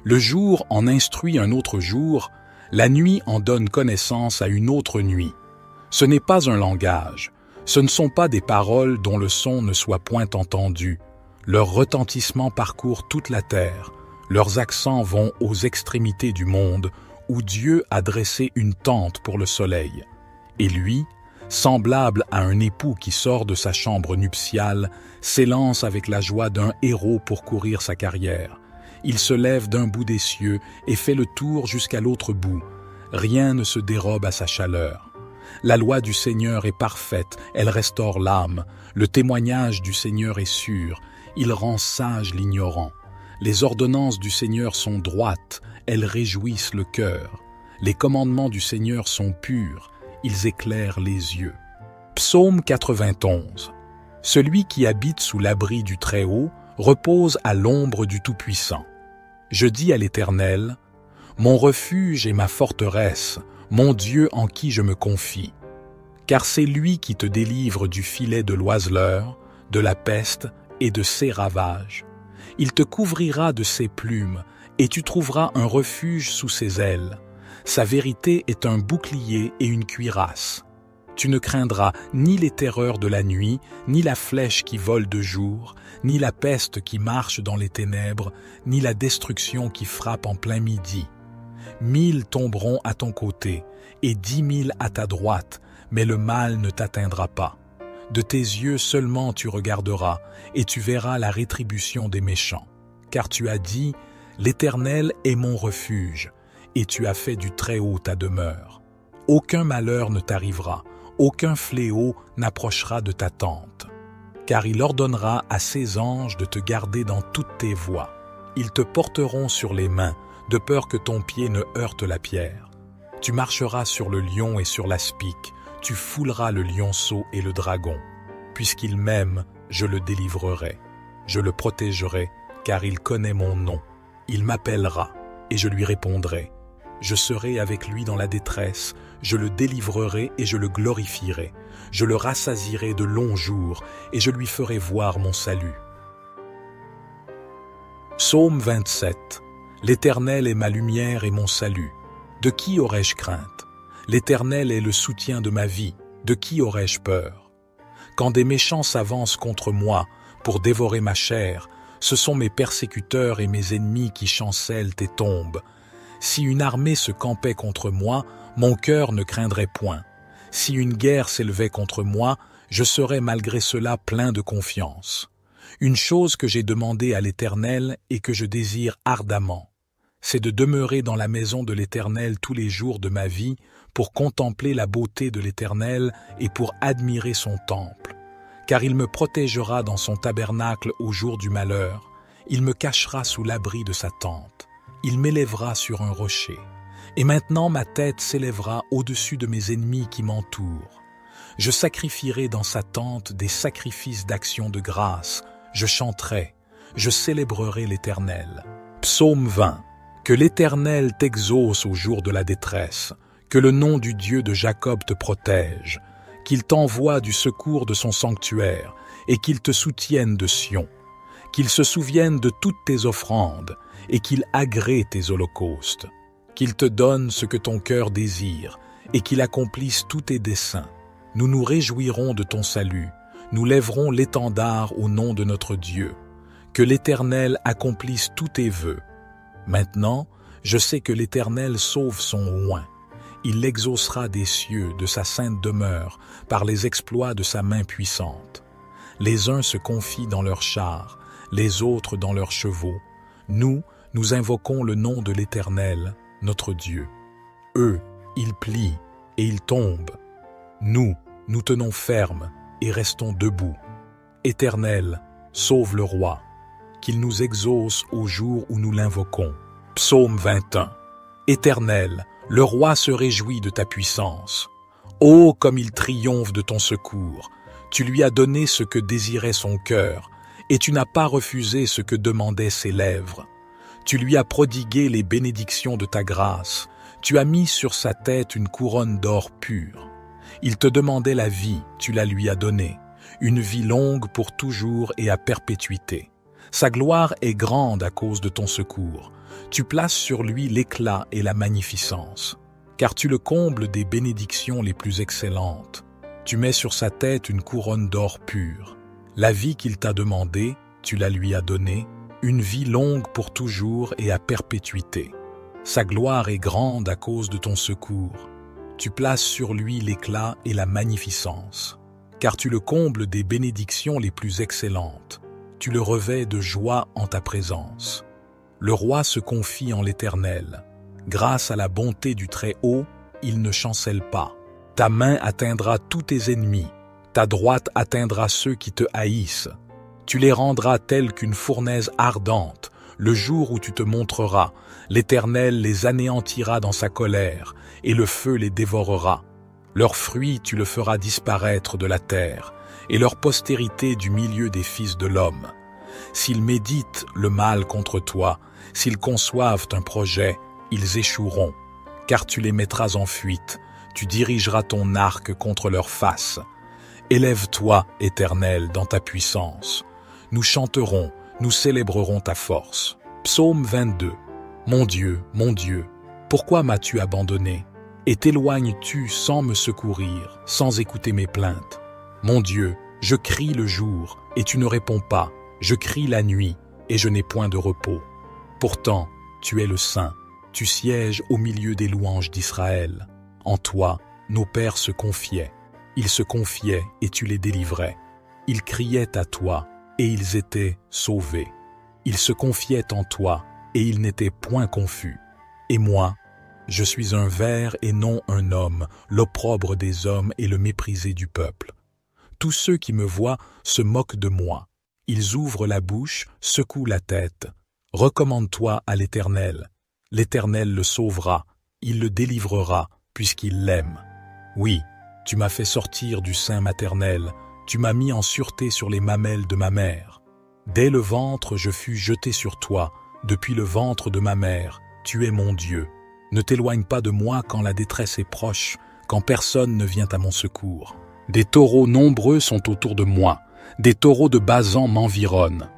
Le jour en instruit un autre jour, la nuit en donne connaissance à une autre nuit. Ce n'est pas un langage, ce ne sont pas des paroles dont le son ne soit point entendu. Leur retentissement parcourt toute la terre, leurs accents vont aux extrémités du monde, où Dieu a dressé une tente pour le soleil. Et lui, semblable à un époux qui sort de sa chambre nuptiale, s'élance avec la joie d'un héros pour courir sa carrière. Il se lève d'un bout des cieux et fait le tour jusqu'à l'autre bout. Rien ne se dérobe à sa chaleur. La loi du Seigneur est parfaite, elle restaure l'âme. Le témoignage du Seigneur est sûr, il rend sage l'ignorant. Les ordonnances du Seigneur sont droites, elles réjouissent le cœur. Les commandements du Seigneur sont purs, ils éclairent les yeux. Psaume 91. Celui qui habite sous l'abri du Très-Haut repose à l'ombre du Tout-Puissant. Je dis à l'Éternel, mon refuge et ma forteresse, mon Dieu en qui je me confie. Car c'est lui qui te délivre du filet de l'oiseleur, de la peste et de ses ravages. Il te couvrira de ses plumes, et tu trouveras un refuge sous ses ailes. Sa vérité est un bouclier et une cuirasse. Tu ne craindras ni les terreurs de la nuit, ni la flèche qui vole de jour, ni la peste qui marche dans les ténèbres, ni la destruction qui frappe en plein midi. 1000 tomberont à ton côté, et 10 000 à ta droite, mais le mal ne t'atteindra pas. De tes yeux seulement tu regarderas, et tu verras la rétribution des méchants. Car tu as dit, l'Éternel est mon refuge, et tu as fait du Très-Haut ta demeure. Aucun malheur ne t'arrivera, aucun fléau n'approchera de ta tente. Car il ordonnera à ses anges de te garder dans toutes tes voies. Ils te porteront sur les mains, de peur que ton pied ne heurte la pierre. Tu marcheras sur le lion et sur l'aspic, tu fouleras le lionceau et le dragon. Puisqu'il m'aime, je le délivrerai. Je le protégerai, car il connaît mon nom. Il m'appellera, et je lui répondrai. Je serai avec lui dans la détresse, je le délivrerai et je le glorifierai. Je le rassasierai de longs jours, et je lui ferai voir mon salut. Psaume 27. L'Éternel est ma lumière et mon salut. De qui aurais-je crainte? L'Éternel est le soutien de ma vie. De qui aurais-je peur? Quand des méchants s'avancent contre moi pour dévorer ma chair, ce sont mes persécuteurs et mes ennemis qui chancellent et tombent. Si une armée se campait contre moi, mon cœur ne craindrait point. Si une guerre s'élevait contre moi, je serais malgré cela plein de confiance. Une chose que j'ai demandée à l'Éternel et que je désire ardemment, c'est de demeurer dans la maison de l'Éternel tous les jours de ma vie pour contempler la beauté de l'Éternel et pour admirer son temple. Car il me protégera dans son tabernacle au jour du malheur, il me cachera sous l'abri de sa tente, il m'élèvera sur un rocher. Et maintenant ma tête s'élèvera au-dessus de mes ennemis qui m'entourent. Je sacrifierai dans sa tente des sacrifices d'action de grâce, je chanterai, je célébrerai l'Éternel. Psaume 20. Que l'Éternel t'exauce au jour de la détresse, que le nom du Dieu de Jacob te protège, qu'il t'envoie du secours de son sanctuaire et qu'il te soutienne de Sion, qu'il se souvienne de toutes tes offrandes et qu'il agrée tes holocaustes, qu'il te donne ce que ton cœur désire et qu'il accomplisse tous tes desseins. Nous nous réjouirons de ton salut, nous lèverons l'étendard au nom de notre Dieu. Que l'Éternel accomplisse tous tes vœux. Maintenant, je sais que l'Éternel sauve son oint. Il l'exaucera des cieux, de sa sainte demeure, par les exploits de sa main puissante. Les uns se confient dans leurs chars, les autres dans leurs chevaux. Nous invoquons le nom de l'Éternel, notre Dieu. Eux, ils plient et ils tombent. Nous tenons ferme et restons debout. Éternel, sauve le roi, qu'il nous exauce au jour où nous l'invoquons. Psaume 21. Éternel, le roi se réjouit de ta puissance. Ô comme il triomphe de ton secours! Tu lui as donné ce que désirait son cœur, et tu n'as pas refusé ce que demandaient ses lèvres. Tu lui as prodigué les bénédictions de ta grâce, tu as mis sur sa tête une couronne d'or pur. Il te demandait la vie, tu la lui as donnée, une vie longue pour toujours et à perpétuité. Sa gloire est grande à cause de ton secours. Tu places sur lui l'éclat et la magnificence, car tu le combles des bénédictions les plus excellentes. Tu mets sur sa tête une couronne d'or pur. La vie qu'il t'a demandée, tu la lui as donnée, une vie longue pour toujours et à perpétuité. Sa gloire est grande à cause de ton secours. Tu places sur lui l'éclat et la magnificence, car tu le combles des bénédictions les plus excellentes. Tu le revêts de joie en ta présence. Le roi se confie en l'Éternel. Grâce à la bonté du Très-Haut, il ne chancelle pas. Ta main atteindra tous tes ennemis. Ta droite atteindra ceux qui te haïssent. Tu les rendras tels qu'une fournaise ardente. Le jour où tu te montreras, l'Éternel les anéantira dans sa colère, et le feu les dévorera. Leurs fruits tu le feras disparaître de la terre, et leur postérité du milieu des fils de l'homme. S'ils méditent le mal contre toi, s'ils conçoivent un projet, ils échoueront, car tu les mettras en fuite, tu dirigeras ton arc contre leur face. Élève-toi, Éternel, dans ta puissance. Nous chanterons, nous célébrerons ta force. Psaume 22. Mon Dieu, pourquoi m'as-tu abandonné? Et t'éloignes-tu sans me secourir, sans écouter mes plaintes? Mon Dieu, je crie le jour, et tu ne réponds pas. Je crie la nuit, et je n'ai point de repos. Pourtant, tu es le Saint, tu sièges au milieu des louanges d'Israël. En toi, nos pères se confiaient. Ils se confiaient, et tu les délivrais. Ils criaient à toi, et ils étaient sauvés. Ils se confiaient en toi, et ils n'étaient point confus. Et moi, je suis un ver et non un homme, l'opprobre des hommes et le méprisé du peuple. Tous ceux qui me voient se moquent de moi. Ils ouvrent la bouche, secouent la tête. Recommande-toi à l'Éternel. L'Éternel le sauvera, il le délivrera, puisqu'il l'aime. Oui, tu m'as fait sortir du sein maternel, tu m'as mis en sûreté sur les mamelles de ma mère. Dès le ventre je fus jeté sur toi, depuis le ventre de ma mère, tu es mon Dieu. Ne t'éloigne pas de moi quand la détresse est proche, quand personne ne vient à mon secours. Des taureaux nombreux sont autour de moi, des taureaux de Basan m'environnent.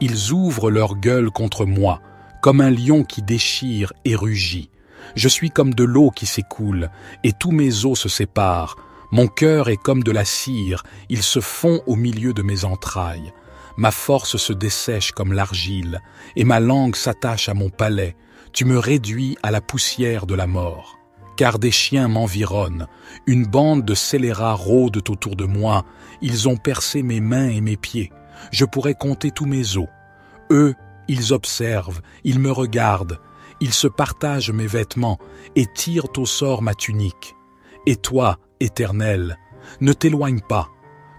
Ils ouvrent leur gueule contre moi, comme un lion qui déchire et rugit. Je suis comme de l'eau qui s'écoule, et tous mes os se séparent. Mon cœur est comme de la cire, il se fond au milieu de mes entrailles. Ma force se dessèche comme l'argile, et ma langue s'attache à mon palais. Tu me réduis à la poussière de la mort. Car des chiens m'environnent, une bande de scélérats rôdent autour de moi, ils ont percé mes mains et mes pieds. Je pourrais compter tous mes os. Eux, ils observent, ils me regardent, ils se partagent mes vêtements et tirent au sort ma tunique. Et toi, Éternel, ne t'éloigne pas.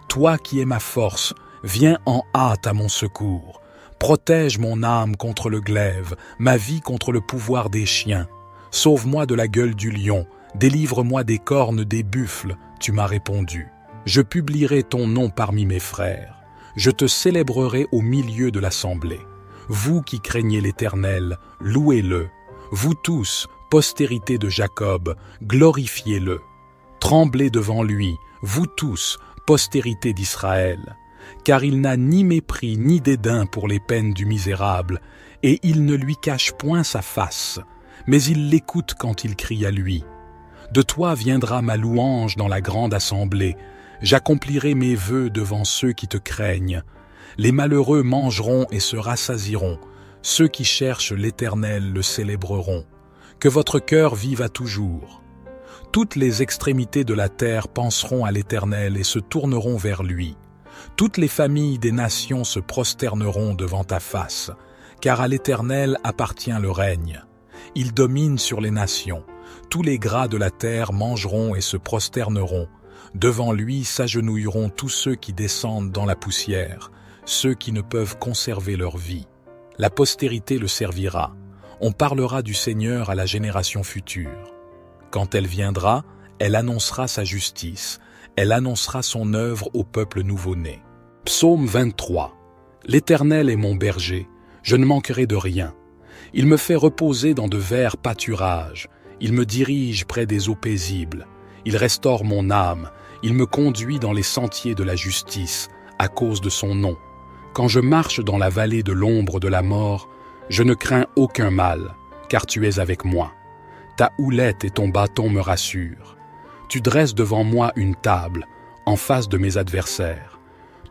Toi qui es ma force, viens en hâte à mon secours. Protège mon âme contre le glaive, ma vie contre le pouvoir des chiens. Sauve-moi de la gueule du lion, délivre-moi des cornes des buffles, tu m'as répondu. Je publierai ton nom parmi mes frères. Je te célébrerai au milieu de l'assemblée. Vous qui craignez l'Éternel, louez-le. Vous tous, postérité de Jacob, glorifiez-le. Tremblez devant lui, vous tous, postérité d'Israël. Car il n'a ni mépris ni dédain pour les peines du misérable, et il ne lui cache point sa face, mais il l'écoute quand il crie à lui. De toi viendra ma louange dans la grande assemblée. J'accomplirai mes vœux devant ceux qui te craignent. Les malheureux mangeront et se rassasieront. Ceux qui cherchent l'Éternel le célébreront. Que votre cœur vive à toujours. Toutes les extrémités de la terre penseront à l'Éternel et se tourneront vers lui. Toutes les familles des nations se prosterneront devant ta face, car à l'Éternel appartient le règne. Il domine sur les nations. Tous les gras de la terre mangeront et se prosterneront. Devant lui s'agenouilleront tous ceux qui descendent dans la poussière, ceux qui ne peuvent conserver leur vie. La postérité le servira. On parlera du Seigneur à la génération future. Quand elle viendra, elle annoncera sa justice. Elle annoncera son œuvre au peuple nouveau-né. Psaume 23. L'Éternel est mon berger, je ne manquerai de rien. Il me fait reposer dans de verts pâturages. Il me dirige près des eaux paisibles. Il restaure mon âme. Il me conduit dans les sentiers de la justice, à cause de son nom. Quand je marche dans la vallée de l'ombre de la mort, je ne crains aucun mal, car tu es avec moi. Ta houlette et ton bâton me rassurent. Tu dresses devant moi une table, en face de mes adversaires.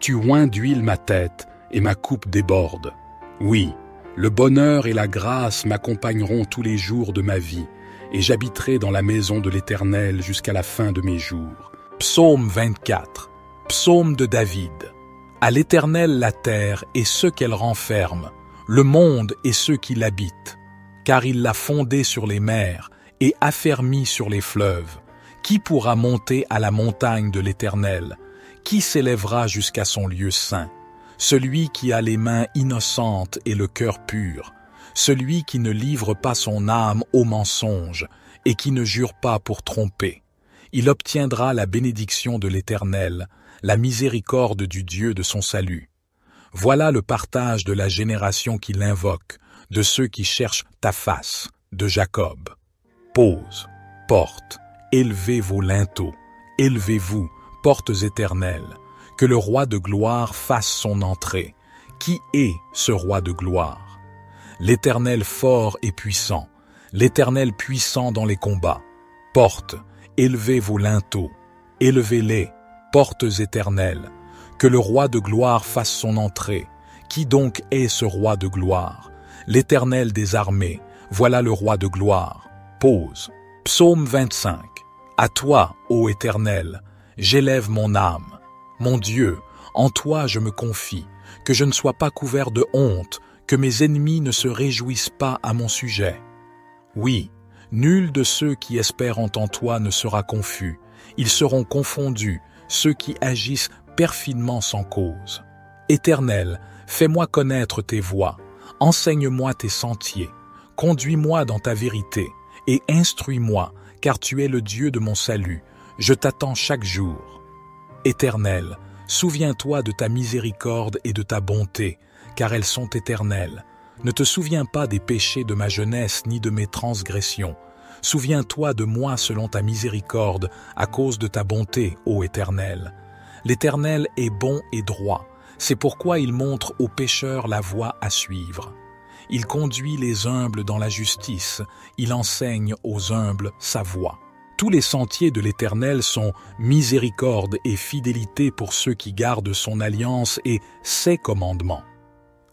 Tu oins d'huile ma tête, et ma coupe déborde. Oui, le bonheur et la grâce m'accompagneront tous les jours de ma vie, et j'habiterai dans la maison de l'Éternel jusqu'à la fin de mes jours. Psaume 24. Psaume de David. À l'Éternel la terre et ceux qu'elle renferme, le monde et ceux qui l'habitent. Car il l'a fondée sur les mers et affermi sur les fleuves. Qui pourra monter à la montagne de l'Éternel? Qui s'élèvera jusqu'à son lieu saint? Celui qui a les mains innocentes et le cœur pur, celui qui ne livre pas son âme au mensonge et qui ne jure pas pour tromper. Il obtiendra la bénédiction de l'Éternel, la miséricorde du Dieu de son salut. Voilà le partage de la génération qui l'invoque, de ceux qui cherchent ta face, de Jacob. Pose, porte, élevez vos linteaux, élevez-vous, portes éternelles, que le roi de gloire fasse son entrée. Qui est ce roi de gloire? L'Éternel fort et puissant, l'Éternel puissant dans les combats. Portes, élevez vos linteaux, élevez-les, portes éternelles, que le roi de gloire fasse son entrée. Qui donc est ce roi de gloire? L'Éternel des armées, voilà le roi de gloire. Pause. Psaume 25. À toi, ô Éternel, j'élève mon âme. Mon Dieu, en toi je me confie, que je ne sois pas couvert de honte, que mes ennemis ne se réjouissent pas à mon sujet. Oui, nul de ceux qui espèrent en toi ne sera confus, ils seront confondus, ceux qui agissent perfidement sans cause. Éternel, fais-moi connaître tes voies, enseigne-moi tes sentiers, conduis-moi dans ta vérité, et instruis-moi, car tu es le Dieu de mon salut, je t'attends chaque jour. Éternel, souviens-toi de ta miséricorde et de ta bonté, car elles sont éternelles. Ne te souviens pas des péchés de ma jeunesse ni de mes transgressions. Souviens-toi de moi selon ta miséricorde, à cause de ta bonté, ô Éternel. L'Éternel est bon et droit, C'est pourquoi il montre aux pécheurs la voie à suivre. Il conduit les humbles dans la justice, il enseigne aux humbles sa voie. Tous les sentiers de l'Éternel sont miséricorde et fidélité pour ceux qui gardent son alliance et ses commandements.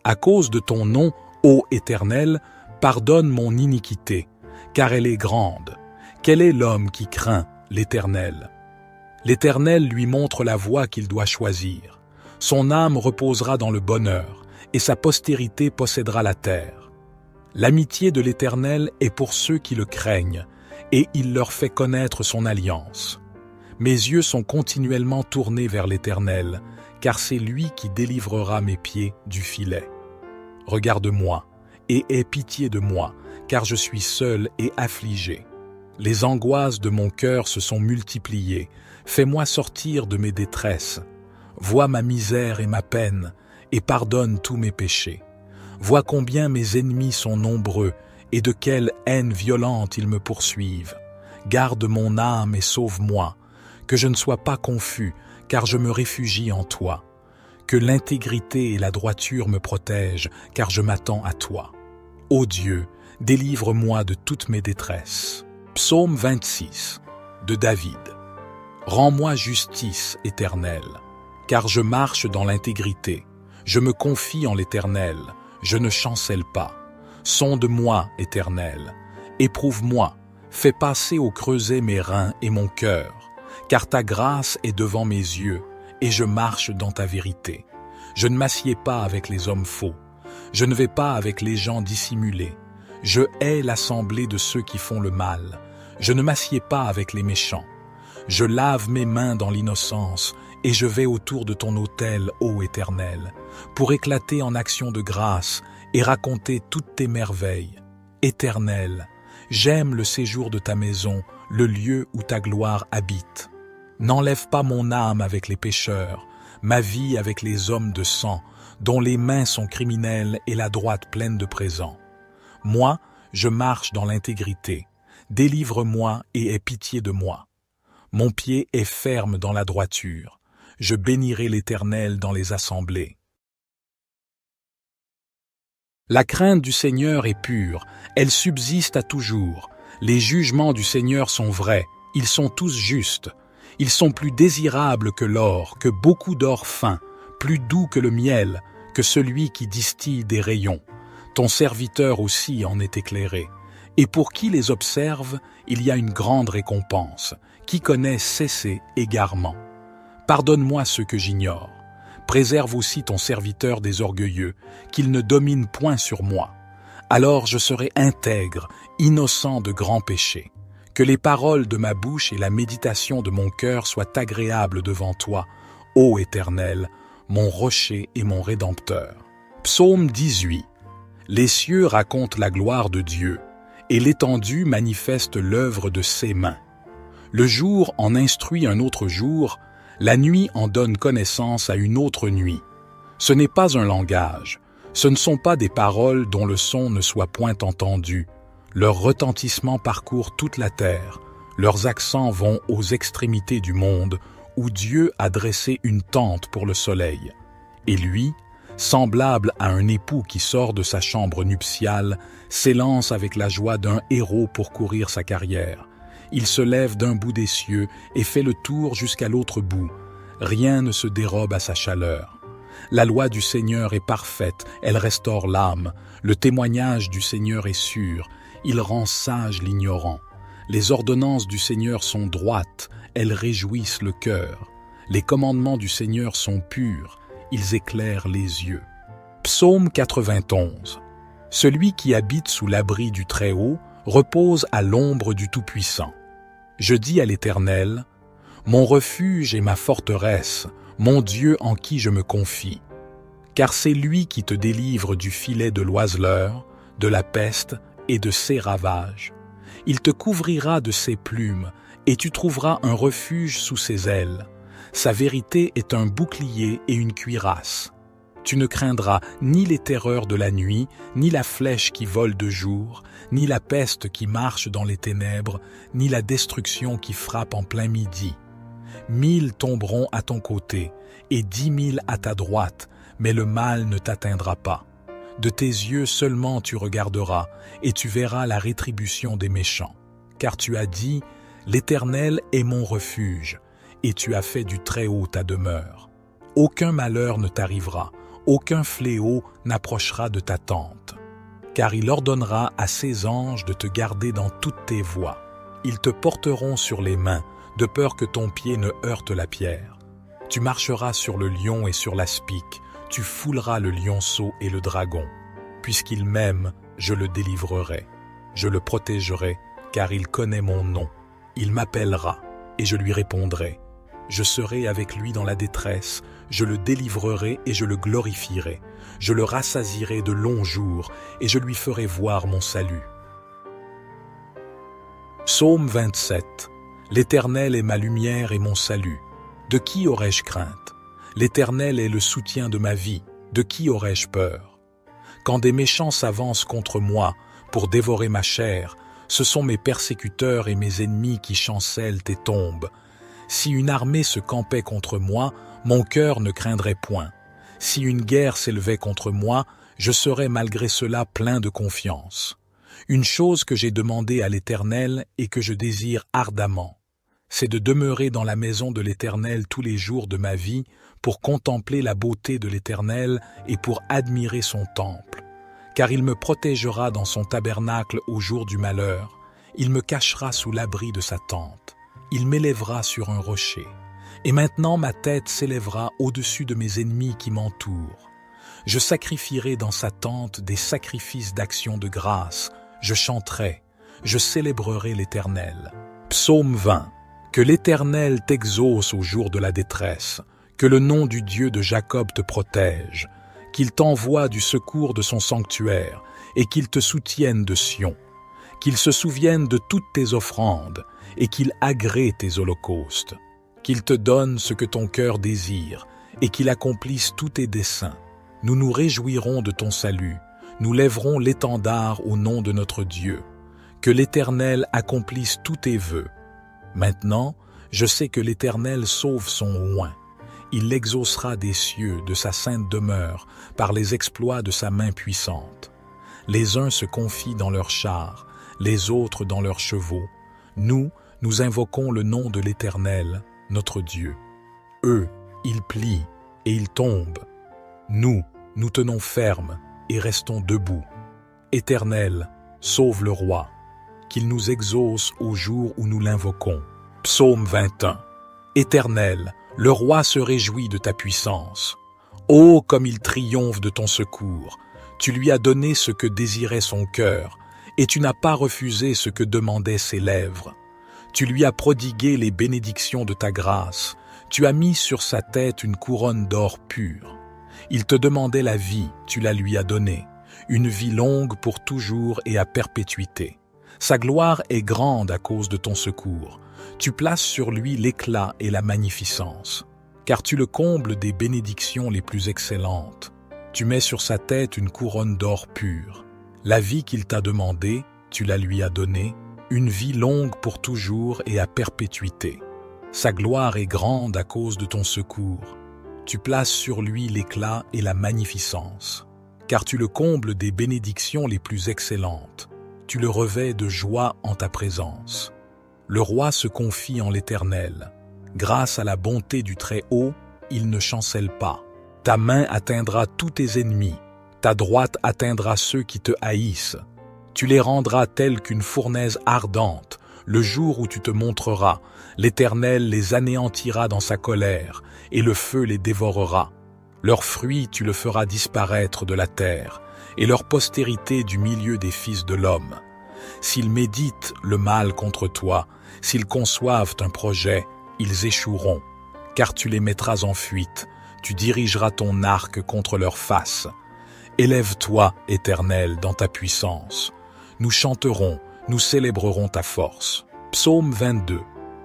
À cause de ton nom, ô Éternel, pardonne mon iniquité, car elle est grande. Quel est l'homme qui craint l'Éternel? L'Éternel lui montre la voie qu'il doit choisir. Son âme reposera dans le bonheur, et sa postérité possédera la terre. L'amitié de l'Éternel est pour ceux qui le craignent, et il leur fait connaître son alliance. Mes yeux sont continuellement tournés vers l'Éternel, car c'est lui qui délivrera mes pieds du filet. Regarde-moi, et aie pitié de moi, car je suis seul et affligé. Les angoisses de mon cœur se sont multipliées. Fais-moi sortir de mes détresses. Vois ma misère et ma peine, et pardonne tous mes péchés. Vois combien mes ennemis sont nombreux, et de quelle haine violente ils me poursuivent. Garde mon âme et sauve-moi, que je ne sois pas confus, car je me réfugie en toi. Que l'intégrité et la droiture me protègent, car je m'attends à toi. Ô Dieu, délivre-moi de toutes mes détresses. Psaume 26, de David. Rends-moi justice, Éternel, car je marche dans l'intégrité. Je me confie en l'Éternel, je ne chancelle pas. Sonde-moi, Éternel, éprouve-moi, fais passer au creuset mes reins et mon cœur, car ta grâce est devant mes yeux, et je marche dans ta vérité. Je ne m'assieds pas avec les hommes faux, je ne vais pas avec les gens dissimulés. Je hais l'assemblée de ceux qui font le mal, je ne m'assieds pas avec les méchants. Je lave mes mains dans l'innocence, et je vais autour de ton autel, ô Éternel, pour éclater en actions de grâce et raconter toutes tes merveilles. Éternel, j'aime le séjour de ta maison, le lieu où ta gloire habite. N'enlève pas mon âme avec les pécheurs, ma vie avec les hommes de sang, dont les mains sont criminelles et la droite pleine de présents. Moi, je marche dans l'intégrité. Délivre-moi et aie pitié de moi. Mon pied est ferme dans la droiture. Je bénirai l'Éternel dans les assemblées. La crainte du Seigneur est pure, elle subsiste à toujours. Les jugements du Seigneur sont vrais, ils sont tous justes. Ils sont plus désirables que l'or, que beaucoup d'or fin, plus doux que le miel, que celui qui distille des rayons. Ton serviteur aussi en est éclairé. Et pour qui les observe, il y a une grande récompense. Qui connaît cesser égarement. Pardonne-moi ce que j'ignore. Préserve aussi ton serviteur des orgueilleux, qu'il ne domine point sur moi. Alors je serai intègre, innocent de grands péchés. Que les paroles de ma bouche et la méditation de mon cœur soient agréables devant toi, ô Éternel, mon rocher et mon rédempteur. Psaume 18. Les cieux racontent la gloire de Dieu, et l'étendue manifeste l'œuvre de ses mains. Le jour en instruit un autre jour, la nuit en donne connaissance à une autre nuit. Ce n'est pas un langage, ce ne sont pas des paroles dont le son ne soit point entendu. Leur retentissement parcourt toute la terre, leurs accents vont aux extrémités du monde, où Dieu a dressé une tente pour le soleil. Et lui, semblable à un époux qui sort de sa chambre nuptiale, s'élance avec la joie d'un héros pour courir sa carrière. Il se lève d'un bout des cieux et fait le tour jusqu'à l'autre bout. Rien ne se dérobe à sa chaleur. La loi du Seigneur est parfaite, elle restaure l'âme. Le témoignage du Seigneur est sûr, il rend sage l'ignorant. Les ordonnances du Seigneur sont droites, elles réjouissent le cœur. Les commandements du Seigneur sont purs, ils éclairent les yeux. Psaume 91. Celui qui habite sous l'abri du Très-Haut repose à l'ombre du Tout-Puissant. Je dis à l'Éternel, mon refuge et ma forteresse, mon Dieu en qui je me confie. Car c'est lui qui te délivre du filet de l'oiseleur, de la peste et de ses ravages. Il te couvrira de ses plumes, et tu trouveras un refuge sous ses ailes. Sa vérité est un bouclier et une cuirasse. Tu ne craindras ni les terreurs de la nuit, ni la flèche qui vole de jour, ni la peste qui marche dans les ténèbres, ni la destruction qui frappe en plein midi. 1000 tomberont à ton côté, et 10 000 à ta droite, mais le mal ne t'atteindra pas. De tes yeux seulement tu regarderas, et tu verras la rétribution des méchants. Car tu as dit, l'Éternel est mon refuge, et tu as fait du Très-Haut ta demeure. Aucun malheur ne t'arrivera, aucun fléau n'approchera de ta tente. Car il ordonnera à ses anges de te garder dans toutes tes voies. Ils te porteront sur les mains, de peur que ton pied ne heurte la pierre. Tu marcheras sur le lion et sur l'aspic, tu fouleras le lionceau et le dragon. Puisqu'il m'aime, je le délivrerai. Je le protégerai, car il connaît mon nom. Il m'appellera, et je lui répondrai. Je serai avec lui dans la détresse, je le délivrerai et je le glorifierai. Je le rassasierai de longs jours, et je lui ferai voir mon salut. Psaume 27. L'Éternel est ma lumière et mon salut. De qui aurais-je crainte? L'Éternel est le soutien de ma vie. De qui aurais-je peur? Quand des méchants s'avancent contre moi pour dévorer ma chair, ce sont mes persécuteurs et mes ennemis qui chancellent et tombent. Si une armée se campait contre moi, mon cœur ne craindrait point. Si une guerre s'élevait contre moi, je serais malgré cela plein de confiance. Une chose que j'ai demandée à l'Éternel et que je désire ardemment, c'est de demeurer dans la maison de l'Éternel tous les jours de ma vie pour contempler la beauté de l'Éternel et pour admirer son temple. Car il me protégera dans son tabernacle au jour du malheur, il me cachera sous l'abri de sa tente, il m'élèvera sur un rocher. Et maintenant ma tête s'élèvera au-dessus de mes ennemis qui m'entourent. Je sacrifierai dans sa tente des sacrifices d'action de grâce, je chanterai, je célébrerai l'Éternel. Psaume 20. Que l'Éternel t'exauce au jour de la détresse, que le nom du Dieu de Jacob te protège, qu'il t'envoie du secours de son sanctuaire et qu'il te soutienne de Sion, qu'il se souvienne de toutes tes offrandes et qu'il agrée tes holocaustes, qu'il te donne ce que ton cœur désire et qu'il accomplisse tous tes desseins. Nous nous réjouirons de ton salut, nous lèverons l'étendard au nom de notre Dieu. Que l'Éternel accomplisse tous tes vœux. Maintenant, je sais que l'Éternel sauve son oint. Il l'exaucera des cieux, de sa sainte demeure, par les exploits de sa main puissante. Les uns se confient dans leurs chars, les autres dans leurs chevaux. Nous invoquons le nom de l'Éternel, notre Dieu. Eux, ils plient et ils tombent. Nous tenons ferme et restons debout. Éternel, sauve le roi, qu'il nous exauce au jour où nous l'invoquons. Psaume 21. Éternel, le roi se réjouit de ta puissance. Ô comme il triomphe de ton secours! Tu lui as donné ce que désirait son cœur, et tu n'as pas refusé ce que demandaient ses lèvres. Tu lui as prodigué les bénédictions de ta grâce, tu as mis sur sa tête une couronne d'or pur. Il te demandait la vie, tu la lui as donnée, une vie longue pour toujours et à perpétuité. Sa gloire est grande à cause de ton secours. Tu places sur lui l'éclat et la magnificence, car tu le combles des bénédictions les plus excellentes. Tu mets sur sa tête une couronne d'or pur. La vie qu'il t'a demandée, tu la lui as donnée, une vie longue pour toujours et à perpétuité. Sa gloire est grande à cause de ton secours. Tu places sur lui l'éclat et la magnificence, car tu le combles des bénédictions les plus excellentes. Tu le revêts de joie en ta présence. Le roi se confie en l'Éternel. Grâce à la bonté du Très-Haut, il ne chancelle pas. Ta main atteindra tous tes ennemis. Ta droite atteindra ceux qui te haïssent. Tu les rendras tels qu'une fournaise ardente. Le jour où tu te montreras, l'Éternel les anéantira dans sa colère, et le feu les dévorera. Leurs fruits tu le feras disparaître de la terre, et leur postérité du milieu des fils de l'homme. S'ils méditent le mal contre toi, s'ils conçoivent un projet, ils échoueront, car tu les mettras en fuite, tu dirigeras ton arc contre leur face. Élève-toi, Éternel, dans ta puissance. Nous chanterons, nous célébrerons ta force. Psaume 22.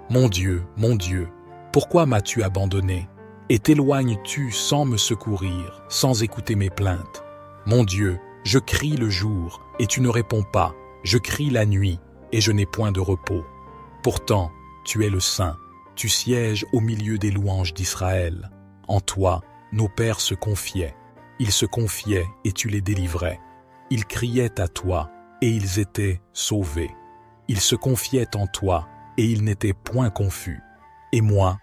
Mon Dieu, pourquoi m'as-tu abandonné? Et t'éloignes-tu sans me secourir, sans écouter mes plaintes? Mon Dieu, je crie le jour, et tu ne réponds pas. Je crie la nuit, et je n'ai point de repos. Pourtant, tu es le Saint, tu sièges au milieu des louanges d'Israël. En toi, nos pères se confiaient. Ils se confiaient et tu les délivrais. Ils criaient à toi et ils étaient sauvés. Ils se confiaient en toi et ils n'étaient point confus. Et moi,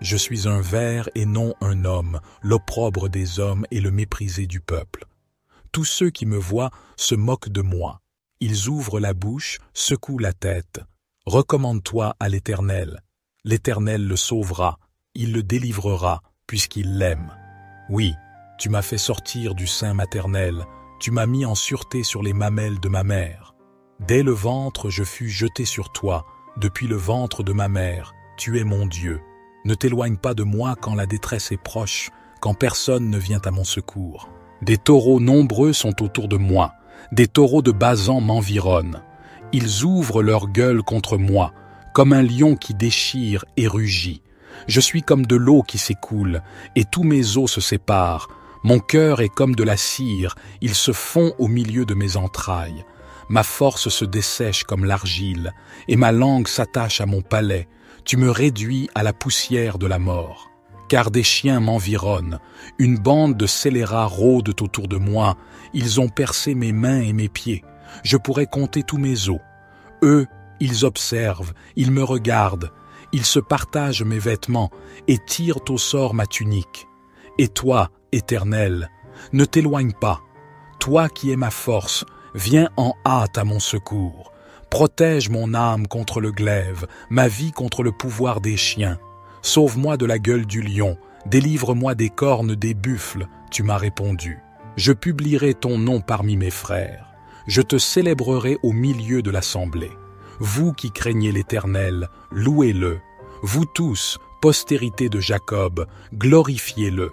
je suis un ver et non un homme, l'opprobre des hommes et le méprisé du peuple. Tous ceux qui me voient se moquent de moi. Ils ouvrent la bouche, secouent la tête. Recommande-toi à l'Éternel. L'Éternel le sauvera, il le délivrera, puisqu'il l'aime. Oui, tu m'as fait sortir du sein maternel, tu m'as mis en sûreté sur les mamelles de ma mère. Dès le ventre je fus jeté sur toi, depuis le ventre de ma mère, tu es mon Dieu. Ne t'éloigne pas de moi quand la détresse est proche, quand personne ne vient à mon secours. Des taureaux nombreux sont autour de moi, des taureaux de Basan m'environnent. Ils ouvrent leur gueule contre moi, comme un lion qui déchire et rugit. Je suis comme de l'eau qui s'écoule, et tous mes os se séparent. Mon cœur est comme de la cire, il se fond au milieu de mes entrailles. Ma force se dessèche comme l'argile, et ma langue s'attache à mon palais. Tu me réduis à la poussière de la mort. Car des chiens m'environnent, une bande de scélérats rôdent autour de moi, ils ont percé mes mains et mes pieds. Je pourrais compter tous mes os. Eux, ils observent, ils me regardent, ils se partagent mes vêtements et tirent au sort ma tunique. Et toi, Éternel, ne t'éloigne pas. Toi qui es ma force, viens en hâte à mon secours. Protège mon âme contre le glaive, ma vie contre le pouvoir des chiens. Sauve-moi de la gueule du lion, délivre-moi des cornes des buffles, tu m'as répondu. Je publierai ton nom parmi mes frères. Je te célébrerai au milieu de l'assemblée. Vous qui craignez l'Éternel, louez-le. Vous tous, postérité de Jacob, glorifiez-le.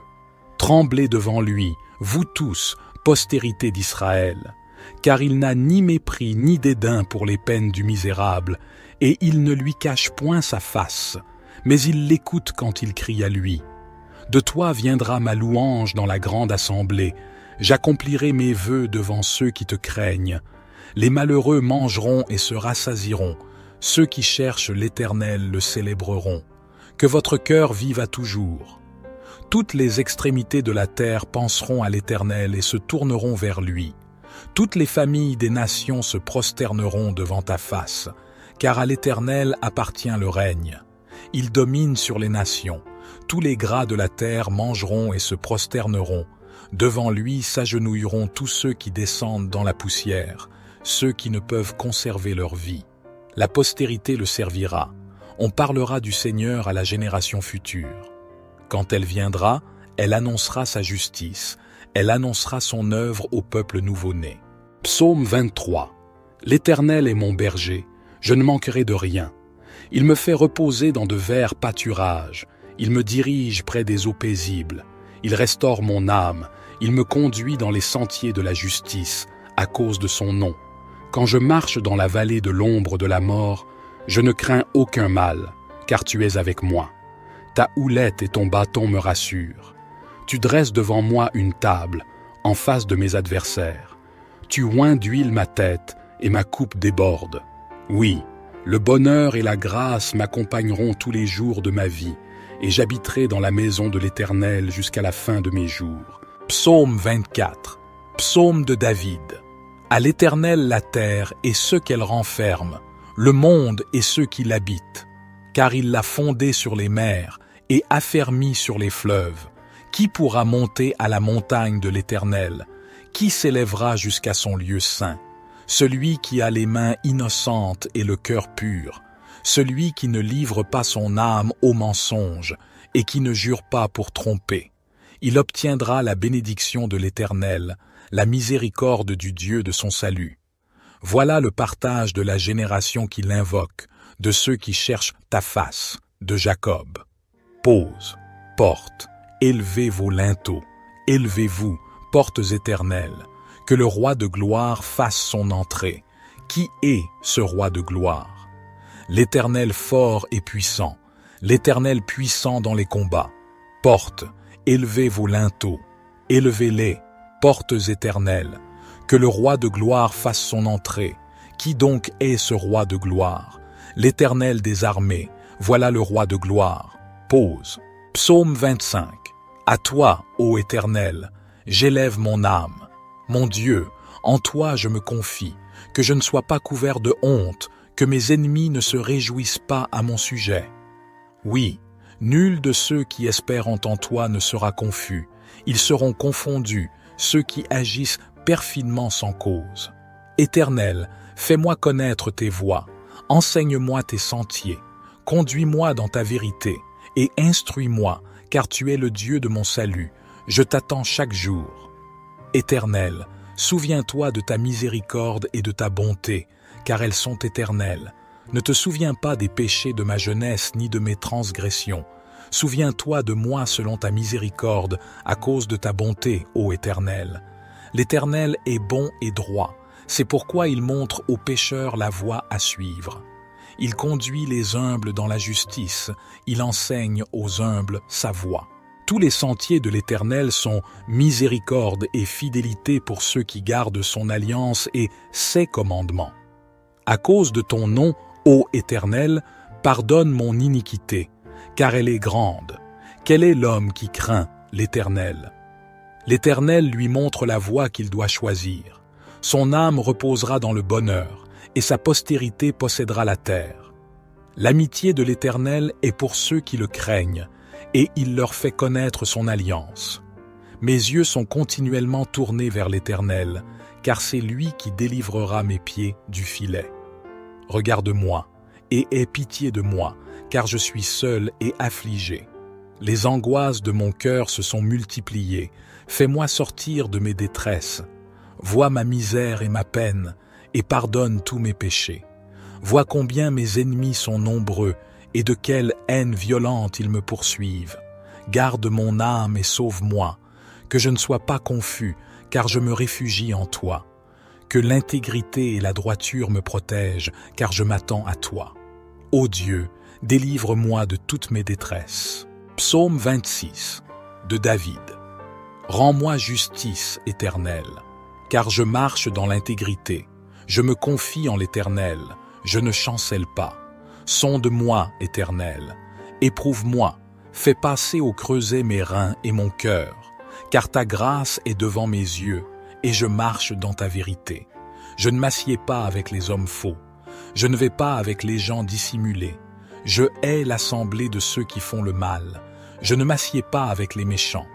Tremblez devant lui, vous tous, postérité d'Israël. Car il n'a ni mépris ni dédain pour les peines du misérable, et il ne lui cache point sa face, mais il l'écoute quand il crie à lui. De toi viendra ma louange dans la grande assemblée, j'accomplirai mes vœux devant ceux qui te craignent. Les malheureux mangeront et se rassasieront, ceux qui cherchent l'Éternel le célébreront. Que votre cœur vive à toujours. Toutes les extrémités de la terre penseront à l'Éternel et se tourneront vers lui. Toutes les familles des nations se prosterneront devant ta face, car à l'Éternel appartient le règne. Il domine sur les nations. Tous les gras de la terre mangeront et se prosterneront. Devant lui s'agenouilleront tous ceux qui descendent dans la poussière, ceux qui ne peuvent conserver leur vie. La postérité le servira. On parlera du Seigneur à la génération future. Quand elle viendra, elle annoncera sa justice. Elle annoncera son œuvre au peuple nouveau-né. Psaume 23. L'Éternel est mon berger, je ne manquerai de rien. Il me fait reposer dans de verts pâturages. Il me dirige près des eaux paisibles. Il restaure mon âme. Il me conduit dans les sentiers de la justice, à cause de son nom. Quand je marche dans la vallée de l'ombre de la mort, je ne crains aucun mal, car tu es avec moi. Ta houlette et ton bâton me rassurent. Tu dresses devant moi une table, en face de mes adversaires. Tu oins d'huile ma tête, et ma coupe déborde. Oui, le bonheur et la grâce m'accompagneront tous les jours de ma vie, et j'habiterai dans la maison de l'Éternel jusqu'à la fin de mes jours. Psaume 24. Psaume de David. À l'Éternel la terre et ceux qu'elle renferme, le monde et ceux qui l'habitent. Car il l'a fondée sur les mers et affermi sur les fleuves. Qui pourra monter à la montagne de l'Éternel? Qui s'élèvera jusqu'à son lieu saint? Celui qui a les mains innocentes et le cœur pur, celui qui ne livre pas son âme au mensonge et qui ne jure pas pour tromper. Il obtiendra la bénédiction de l'Éternel, la miséricorde du Dieu de son salut. Voilà le partage de la génération qui l'invoque, de ceux qui cherchent ta face, de Jacob. Pose, porte, élevez vos linteaux, élevez-vous, portes éternelles, que le roi de gloire fasse son entrée. Qui est ce roi de gloire? L'Éternel fort et puissant, l'Éternel puissant dans les combats. Portes, élevez vos linteaux, élevez-les, portes éternelles, que le roi de gloire fasse son entrée. Qui donc est ce roi de gloire? L'Éternel des armées, voilà le roi de gloire. Pause. Psaume 25. À toi, ô Éternel, J'élève mon âme. Mon Dieu, en toi je me confie, que je ne sois pas couvert de honte, que mes ennemis ne se réjouissent pas à mon sujet. Oui, nul de ceux qui espèrent en toi ne sera confus, ils seront confondus, ceux qui agissent perfidement sans cause. Éternel, fais-moi connaître tes voies, enseigne-moi tes sentiers, conduis-moi dans ta vérité, et instruis-moi, car tu es le Dieu de mon salut, je t'attends chaque jour. Éternel, souviens-toi de ta miséricorde et de ta bonté, car elles sont éternelles. Ne te souviens pas des péchés de ma jeunesse ni de mes transgressions. Souviens-toi de moi selon ta miséricorde, à cause de ta bonté, ô Éternel. L'Éternel est bon et droit, c'est pourquoi il montre aux pécheurs la voie à suivre. Il conduit les humbles dans la justice, il enseigne aux humbles sa voie. Tous les sentiers de l'Éternel sont miséricorde et fidélité pour ceux qui gardent son alliance et ses commandements. À cause de ton nom, ô Éternel, pardonne mon iniquité, car elle est grande. Quel est l'homme qui craint l'Éternel? L'Éternel lui montre la voie qu'il doit choisir. Son âme reposera dans le bonheur, et sa postérité possédera la terre. L'amitié de l'Éternel est pour ceux qui le craignent, et il leur fait connaître son alliance. Mes yeux sont continuellement tournés vers l'Éternel, car c'est lui qui délivrera mes pieds du filet. Regarde-moi, et aie pitié de moi, car je suis seul et affligé. Les angoisses de mon cœur se sont multipliées, fais-moi sortir de mes détresses. Vois ma misère et ma peine, et pardonne tous mes péchés. Vois combien mes ennemis sont nombreux, et de quelle haine violente ils me poursuivent. Garde mon âme et sauve-moi, que je ne sois pas confus, car je me réfugie en toi. Que l'intégrité et la droiture me protègent, car je m'attends à toi. Ô Dieu, délivre-moi de toutes mes détresses. Psaume 26, de David. Rends-moi justice, Éternel, car je marche dans l'intégrité. Je me confie en l'Éternel, je ne chancelle pas. Sonde-moi, Éternel, éprouve-moi, fais passer au creuset mes reins et mon cœur, car ta grâce est devant mes yeux, et je marche dans ta vérité. Je ne m'assieds pas avec les hommes faux, je ne vais pas avec les gens dissimulés. Je hais l'assemblée de ceux qui font le mal, je ne m'assieds pas avec les méchants.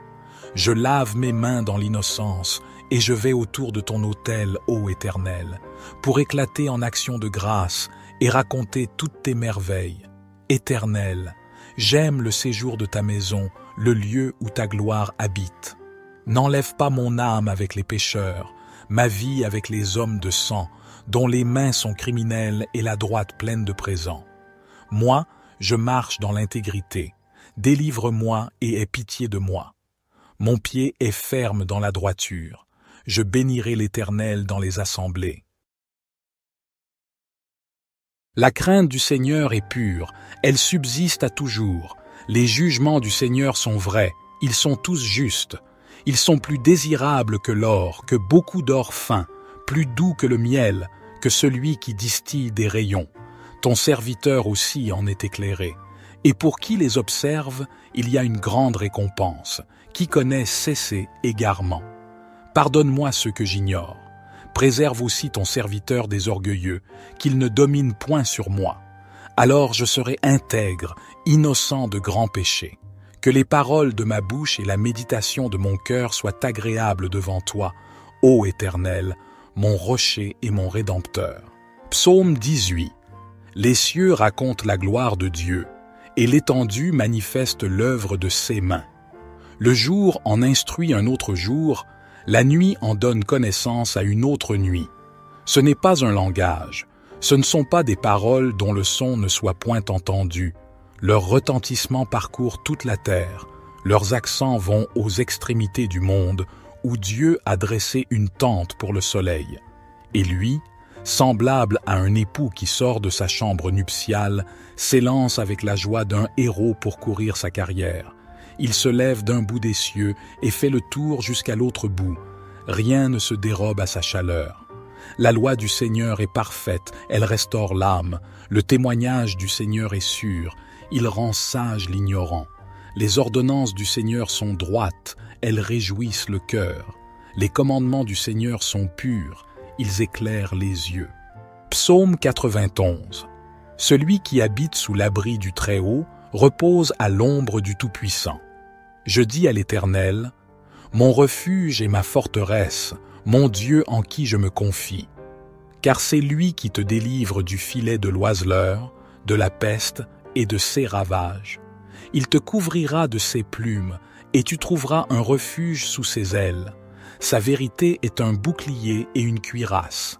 Je lave mes mains dans l'innocence, et je vais autour de ton autel, ô Éternel, pour éclater en actions de grâce et raconter toutes tes merveilles. Éternel, j'aime le séjour de ta maison, le lieu où ta gloire habite. N'enlève pas mon âme avec les pécheurs, ma vie avec les hommes de sang, dont les mains sont criminelles et la droite pleine de présents. Moi, je marche dans l'intégrité. Délivre-moi et aie pitié de moi. Mon pied est ferme dans la droiture. Je bénirai l'Éternel dans les assemblées. La crainte du Seigneur est pure, elle subsiste à toujours. Les jugements du Seigneur sont vrais, ils sont tous justes. Ils sont plus désirables que l'or, que beaucoup d'or fin, plus doux que le miel, que celui qui distille des rayons. Ton serviteur aussi en est éclairé. Et pour qui les observe, il y a une grande récompense. Qui connaît cesser égarement. Pardonne-moi ce que j'ignore. Préserve aussi ton serviteur des orgueilleux, qu'il ne domine point sur moi. Alors je serai intègre, innocent de grands péchés. Que les paroles de ma bouche et la méditation de mon cœur soient agréables devant toi, ô Éternel, mon rocher et mon rédempteur. Psaume 18. Les cieux racontent la gloire de Dieu, et l'étendue manifeste l'œuvre de ses mains. Le jour en instruit un autre jour, la nuit en donne connaissance à une autre nuit. Ce n'est pas un langage, ce ne sont pas des paroles dont le son ne soit point entendu. Leur retentissement parcourt toute la terre, leurs accents vont aux extrémités du monde, où Dieu a dressé une tente pour le soleil. Et lui, semblable à un époux qui sort de sa chambre nuptiale, s'élance avec la joie d'un héros pour courir sa carrière. Il se lève d'un bout des cieux et fait le tour jusqu'à l'autre bout. Rien ne se dérobe à sa chaleur. La loi du Seigneur est parfaite, elle restaure l'âme. Le témoignage du Seigneur est sûr, il rend sage l'ignorant. Les ordonnances du Seigneur sont droites, elles réjouissent le cœur. Les commandements du Seigneur sont purs, ils éclairent les yeux. Psaume 91. Celui qui habite sous l'abri du Très-Haut repose à l'ombre du Tout-Puissant. Je dis à l'Éternel, mon refuge et ma forteresse, mon Dieu en qui je me confie. Car c'est lui qui te délivre du filet de l'oiseleur, de la peste et de ses ravages. Il te couvrira de ses plumes, et tu trouveras un refuge sous ses ailes. Sa vérité est un bouclier et une cuirasse.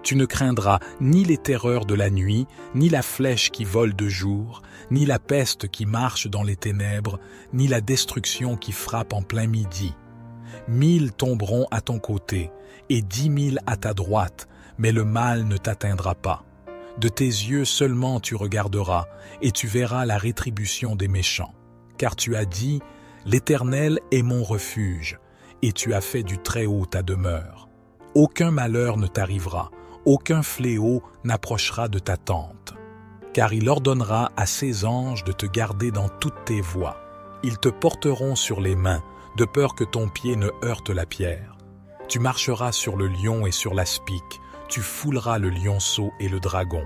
Tu ne craindras ni les terreurs de la nuit, ni la flèche qui vole de jour, ni la peste qui marche dans les ténèbres, ni la destruction qui frappe en plein midi. 1000 tomberont à ton côté, et 10 000 à ta droite, mais le mal ne t'atteindra pas. De tes yeux seulement tu regarderas, et tu verras la rétribution des méchants. Car tu as dit, l'Éternel est mon refuge, et tu as fait du Très-Haut ta demeure. Aucun malheur ne t'arrivera, aucun fléau n'approchera de ta tente. Car il ordonnera à ses anges de te garder dans toutes tes voies. Ils te porteront sur les mains, de peur que ton pied ne heurte la pierre. Tu marcheras sur le lion et sur l'aspic, tu fouleras le lionceau et le dragon.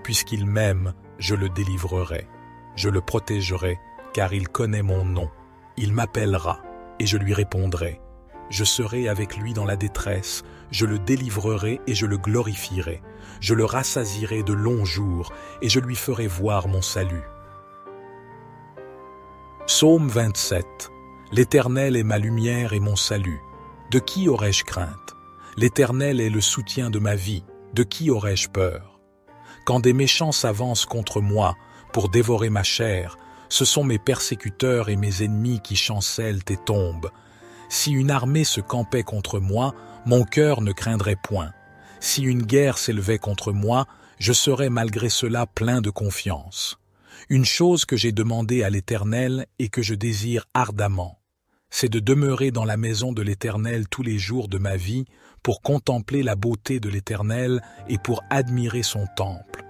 Puisqu'il m'aime, je le délivrerai. Je le protégerai, car il connaît mon nom. Il m'appellera, et je lui répondrai. Je serai avec lui dans la détresse, je le délivrerai et je le glorifierai. Je le rassasierai de longs jours, et je lui ferai voir mon salut. Psaume 27. L'Éternel est ma lumière et mon salut. De qui aurais-je crainte? L'Éternel est le soutien de ma vie. De qui aurais-je peur? Quand des méchants s'avancent contre moi pour dévorer ma chair, ce sont mes persécuteurs et mes ennemis qui chancellent et tombent. Si une armée se campait contre moi, mon cœur ne craindrait point. Si une guerre s'élevait contre moi, je serais malgré cela plein de confiance. Une chose que j'ai demandée à l'Éternel et que je désire ardemment, c'est de demeurer dans la maison de l'Éternel tous les jours de ma vie pour contempler la beauté de l'Éternel et pour admirer son temple.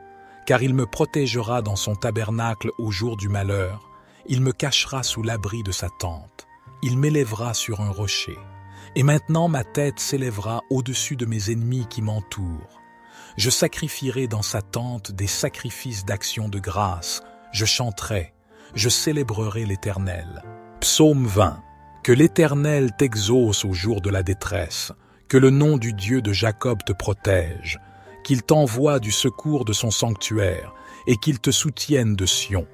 Car il me protégera dans son tabernacle au jour du malheur, il me cachera sous l'abri de sa tente. Il m'élèvera sur un rocher. Et maintenant ma tête s'élèvera au-dessus de mes ennemis qui m'entourent. Je sacrifierai dans sa tente des sacrifices d'action de grâce. Je chanterai, je célébrerai l'Éternel. Psaume 20. Que l'Éternel t'exauce au jour de la détresse. Que le nom du Dieu de Jacob te protège. Qu'il t'envoie du secours de son sanctuaire et qu'il te soutienne de Sion.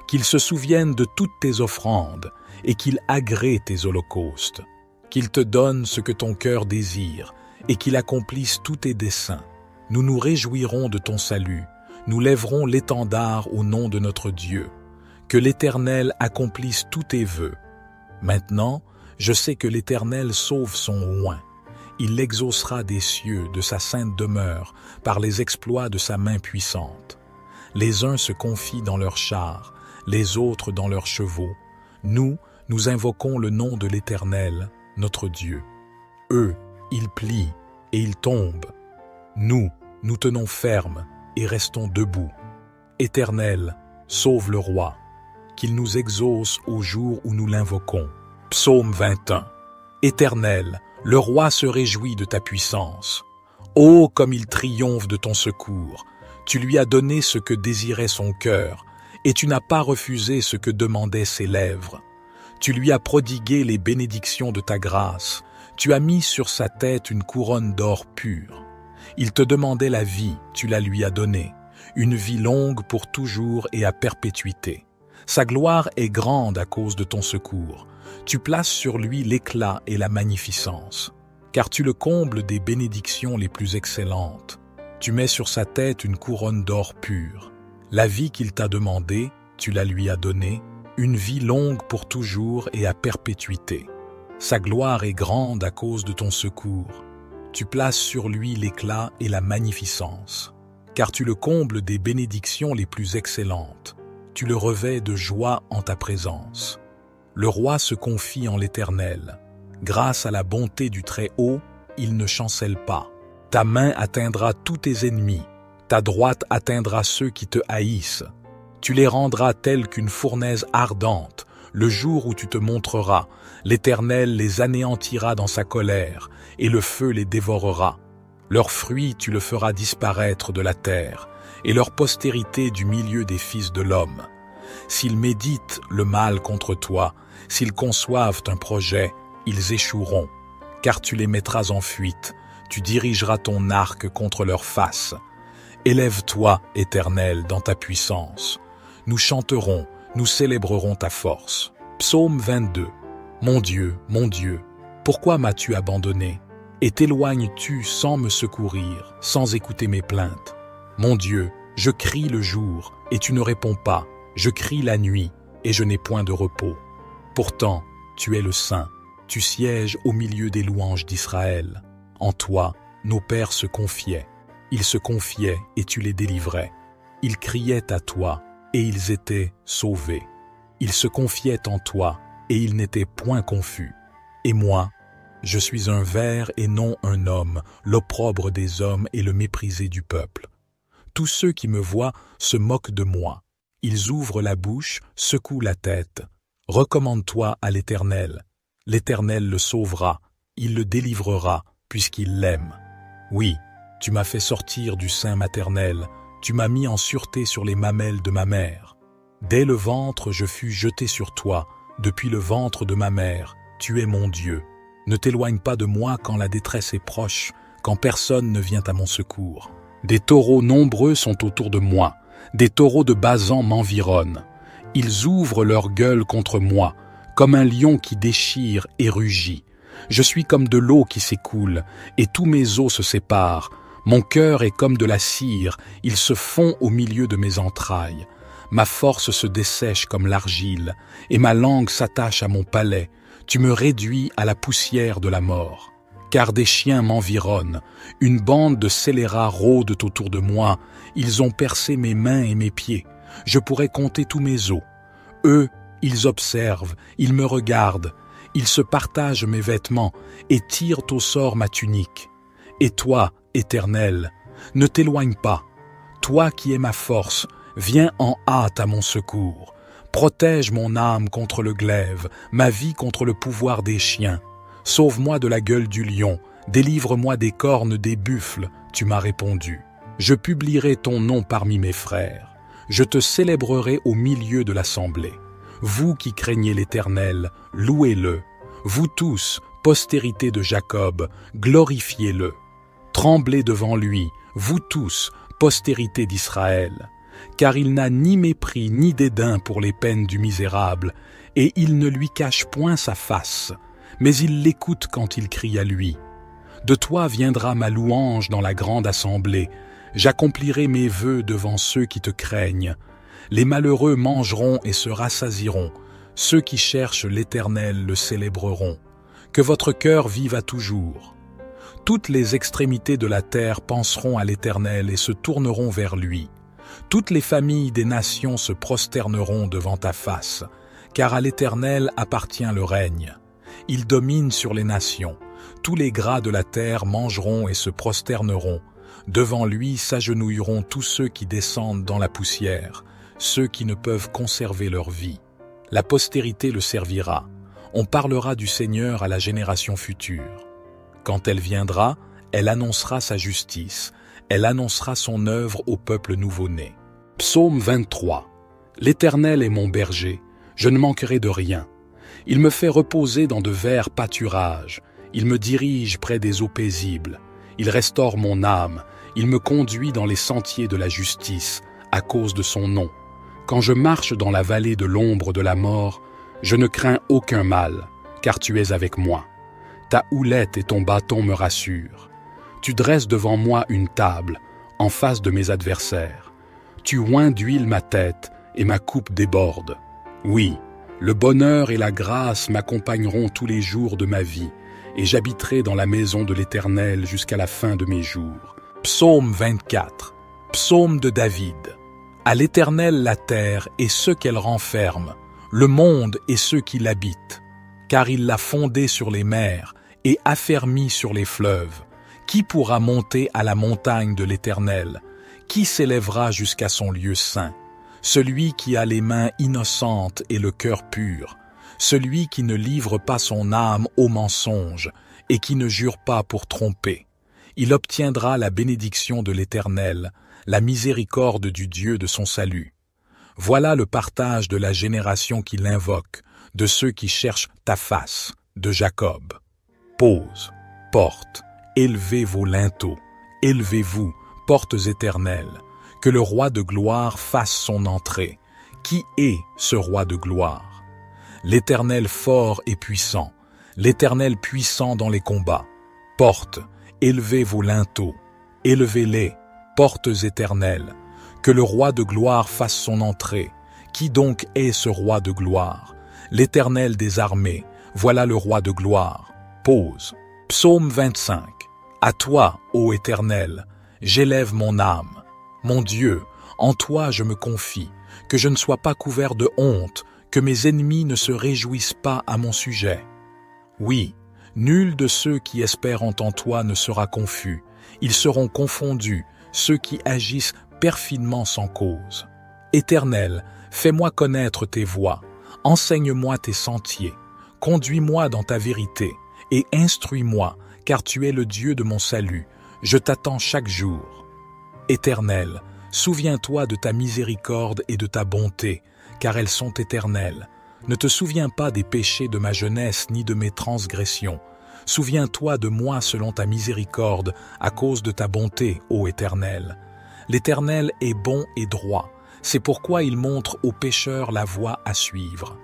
Qu'il se souvienne de toutes tes offrandes et qu'il agrée tes holocaustes, qu'il te donne ce que ton cœur désire, et qu'il accomplisse tous tes desseins. Nous nous réjouirons de ton salut, nous lèverons l'étendard au nom de notre Dieu. Que l'Éternel accomplisse tous tes vœux. Maintenant, je sais que l'Éternel sauve son oint. Il l'exaucera des cieux, de sa sainte demeure, par les exploits de sa main puissante. Les uns se confient dans leurs chars, les autres dans leurs chevaux. Nous invoquons le nom de l'Éternel, notre Dieu. Eux, ils plient et ils tombent. Nous tenons ferme et restons debout. Éternel, sauve le roi, qu'il nous exauce au jour où nous l'invoquons. Psaume 21. Éternel, le roi se réjouit de ta puissance. Ô, comme il triomphe de ton secours! Tu lui as donné ce que désirait son cœur, et tu n'as pas refusé ce que demandaient ses lèvres. Tu lui as prodigué les bénédictions de ta grâce. Tu as mis sur sa tête une couronne d'or pur. Il te demandait la vie, tu la lui as donnée, une vie longue pour toujours et à perpétuité. Sa gloire est grande à cause de ton secours. Tu places sur lui l'éclat et la magnificence, car tu le combles des bénédictions les plus excellentes. Tu mets sur sa tête une couronne d'or pur. La vie qu'il t'a demandée, tu la lui as donnée, une vie longue pour toujours et à perpétuité. Sa gloire est grande à cause de ton secours. Tu places sur lui l'éclat et la magnificence, car tu le combles des bénédictions les plus excellentes. Tu le revêts de joie en ta présence. Le roi se confie en l'Éternel. Grâce à la bonté du Très-Haut, il ne chancelle pas. Ta main atteindra tous tes ennemis. Ta droite atteindra ceux qui te haïssent. Tu les rendras tels qu'une fournaise ardente, le jour où tu te montreras, l'Éternel les anéantira dans sa colère, et le feu les dévorera. Leurs fruits tu le feras disparaître de la terre, et leur postérité du milieu des fils de l'homme. S'ils méditent le mal contre toi, s'ils conçoivent un projet, ils échoueront, car tu les mettras en fuite, tu dirigeras ton arc contre leur face. Élève-toi, Éternel, dans ta puissance. Nous chanterons, nous célébrerons ta force. Psaume 22. Mon Dieu, pourquoi m'as-tu abandonné? Et t'éloignes-tu sans me secourir, sans écouter mes plaintes? Mon Dieu, je crie le jour, et tu ne réponds pas. Je crie la nuit, et je n'ai point de repos. Pourtant, tu es le Saint, tu sièges au milieu des louanges d'Israël. En toi, nos pères se confiaient. Ils se confiaient et tu les délivrais. Ils criaient à toi et ils étaient sauvés. Ils se confiaient en toi et ils n'étaient point confus. Et moi, je suis un ver et non un homme, l'opprobre des hommes et le méprisé du peuple. Tous ceux qui me voient se moquent de moi. Ils ouvrent la bouche, secouent la tête. Recommande-toi à l'Éternel. L'Éternel le sauvera, il le délivrera, puisqu'il l'aime. Oui, tu m'as fait sortir du sein maternel, tu m'as mis en sûreté sur les mamelles de ma mère. Dès le ventre je fus jeté sur toi, depuis le ventre de ma mère, tu es mon Dieu. Ne t'éloigne pas de moi quand la détresse est proche, quand personne ne vient à mon secours. Des taureaux nombreux sont autour de moi, des taureaux de Basan m'environnent. Ils ouvrent leur gueule contre moi, comme un lion qui déchire et rugit. Je suis comme de l'eau qui s'écoule, et tous mes os se séparent. Mon cœur est comme de la cire, il se fond au milieu de mes entrailles. Ma force se dessèche comme l'argile, et ma langue s'attache à mon palais. Tu me réduis à la poussière de la mort. Car des chiens m'environnent, une bande de scélérats rôdent autour de moi, ils ont percé mes mains et mes pieds. Je pourrais compter tous mes os. Eux, ils observent, ils me regardent, ils se partagent mes vêtements et tirent au sort ma tunique. Et toi, Éternel, ne t'éloigne pas. Toi qui es ma force, viens en hâte à mon secours. Protège mon âme contre le glaive, ma vie contre le pouvoir des chiens. Sauve-moi de la gueule du lion, délivre-moi des cornes des buffles, tu m'as répondu. Je publierai ton nom parmi mes frères. Je te célébrerai au milieu de l'assemblée. Vous qui craignez l'Éternel, louez-le. Vous tous, postérité de Jacob, glorifiez-le. Tremblez devant lui, vous tous, postérité d'Israël. Car il n'a ni mépris ni dédain pour les peines du misérable, et il ne lui cache point sa face, mais il l'écoute quand il crie à lui. De toi viendra ma louange dans la grande assemblée. J'accomplirai mes vœux devant ceux qui te craignent. Les malheureux mangeront et se rassasieront. Ceux qui cherchent l'Éternel le célébreront. Que votre cœur vive à toujours. Toutes les extrémités de la terre penseront à l'Éternel et se tourneront vers lui. Toutes les familles des nations se prosterneront devant ta face, car à l'Éternel appartient le règne. Il domine sur les nations. Tous les gras de la terre mangeront et se prosterneront. Devant lui s'agenouilleront tous ceux qui descendent dans la poussière, ceux qui ne peuvent conserver leur vie. La postérité le servira. On parlera du Seigneur à la génération future. Quand elle viendra, elle annoncera sa justice. Elle annoncera son œuvre au peuple nouveau-né. Psaume 23. L'Éternel est mon berger, je ne manquerai de rien. Il me fait reposer dans de verts pâturages. Il me dirige près des eaux paisibles. Il restaure mon âme. Il me conduit dans les sentiers de la justice, à cause de son nom. Quand je marche dans la vallée de l'ombre de la mort, je ne crains aucun mal, car tu es avec moi. Ta houlette et ton bâton me rassurent. Tu dresses devant moi une table, en face de mes adversaires. Tu oins d'huile ma tête, et ma coupe déborde. Oui, le bonheur et la grâce m'accompagneront tous les jours de ma vie, et j'habiterai dans la maison de l'Éternel jusqu'à la fin de mes jours. Psaume 24. Psaume de David. À l'Éternel la terre et ceux qu'elle renferme, le monde et ceux qui l'habitent. Car il l'a fondée sur les mers et affermi sur les fleuves. Qui pourra monter à la montagne de l'Éternel? Qui s'élèvera jusqu'à son lieu saint? celui qui a les mains innocentes et le cœur pur, celui qui ne livre pas son âme au mensonge et qui ne jure pas pour tromper. Il obtiendra la bénédiction de l'Éternel, la miséricorde du Dieu de son salut. Voilà le partage de la génération qui l'invoque, de ceux qui cherchent ta face, de Jacob. Pose, porte, élevez vos linteaux, élevez-vous, portes éternelles, que le roi de gloire fasse son entrée. Qui est ce roi de gloire? L'Éternel fort et puissant, l'Éternel puissant dans les combats. Portes, élevez vos linteaux, élevez-les, portes éternelles, que le roi de gloire fasse son entrée. Qui donc est ce roi de gloire? L'Éternel des armées, voilà le roi de gloire. Pause. Psaume 25. À toi, ô Éternel, j'élève mon âme. Mon Dieu, en toi je me confie, que je ne sois pas couvert de honte, que mes ennemis ne se réjouissent pas à mon sujet. Oui, nul de ceux qui espèrent en toi ne sera confus, ils seront confondus, ceux qui agissent perfidement sans cause. Éternel, fais-moi connaître tes voies, enseigne-moi tes sentiers, conduis-moi dans ta vérité, et instruis-moi, car tu es le Dieu de mon salut, je t'attends chaque jour. Éternel, souviens-toi de ta miséricorde et de ta bonté, car elles sont éternelles. Ne te souviens pas des péchés de ma jeunesse ni de mes transgressions. Souviens-toi de moi selon ta miséricorde, à cause de ta bonté, ô Éternel. L'Éternel est bon et droit, c'est pourquoi il montre aux pécheurs la voie à suivre.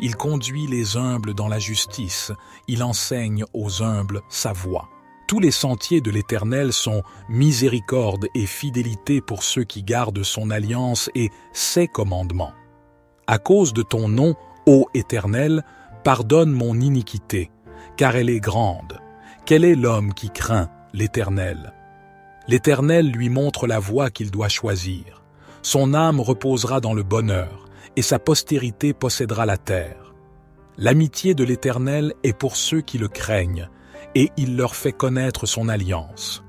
Il conduit les humbles dans la justice, il enseigne aux humbles sa voie. Tous les sentiers de l'Éternel sont miséricorde et fidélité pour ceux qui gardent son alliance et ses commandements. À cause de ton nom, ô Éternel, pardonne mon iniquité, car elle est grande. Quel est l'homme qui craint l'Éternel? L'Éternel lui montre la voie qu'il doit choisir. Son âme reposera dans le bonheur, et sa postérité possédera la terre. L'amitié de l'Éternel est pour ceux qui le craignent, et il leur fait connaître son alliance.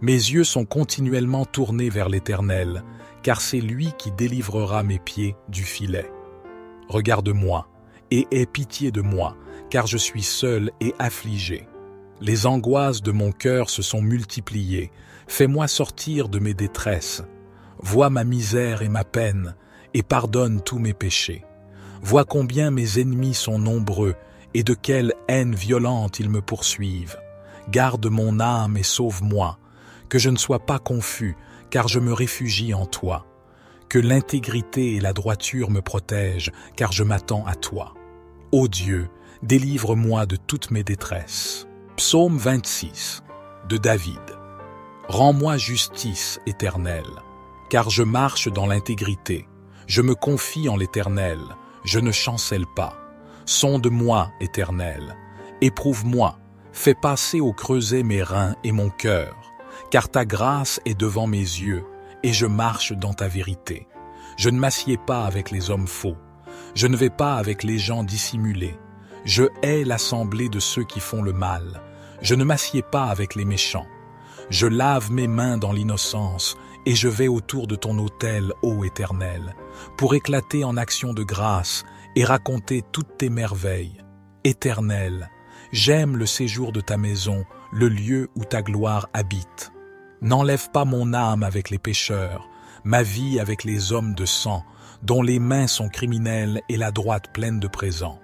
Mes yeux sont continuellement tournés vers l'Éternel, car c'est lui qui délivrera mes pieds du filet. Regarde-moi, et aie pitié de moi, car je suis seul et affligé. Les angoisses de mon cœur se sont multipliées, fais-moi sortir de mes détresses. Vois ma misère et ma peine, et pardonne tous mes péchés. Vois combien mes ennemis sont nombreux, et de quelle haine violente ils me poursuivent. Garde mon âme et sauve-moi, que je ne sois pas confus, car je me réfugie en toi. Que l'intégrité et la droiture me protègent, car je m'attends à toi. Ô Dieu, délivre-moi de toutes mes détresses. Psaume 26 de David. Rends-moi justice, Éternel, car je marche dans l'intégrité. Je me confie en l'Éternel, je ne chancelle pas. Sonde-moi, Éternel, éprouve-moi, fais passer au creuset mes reins et mon cœur, car ta grâce est devant mes yeux, et je marche dans ta vérité. Je ne m'assieds pas avec les hommes faux, je ne vais pas avec les gens dissimulés. Je hais l'assemblée de ceux qui font le mal, je ne m'assieds pas avec les méchants. Je lave mes mains dans l'innocence, et je vais autour de ton autel, ô Éternel, pour éclater en actions de grâce et raconter toutes tes merveilles. Éternel, j'aime le séjour de ta maison, le lieu où ta gloire habite. N'enlève pas mon âme avec les pécheurs, ma vie avec les hommes de sang, dont les mains sont criminelles et la droite pleine de présents.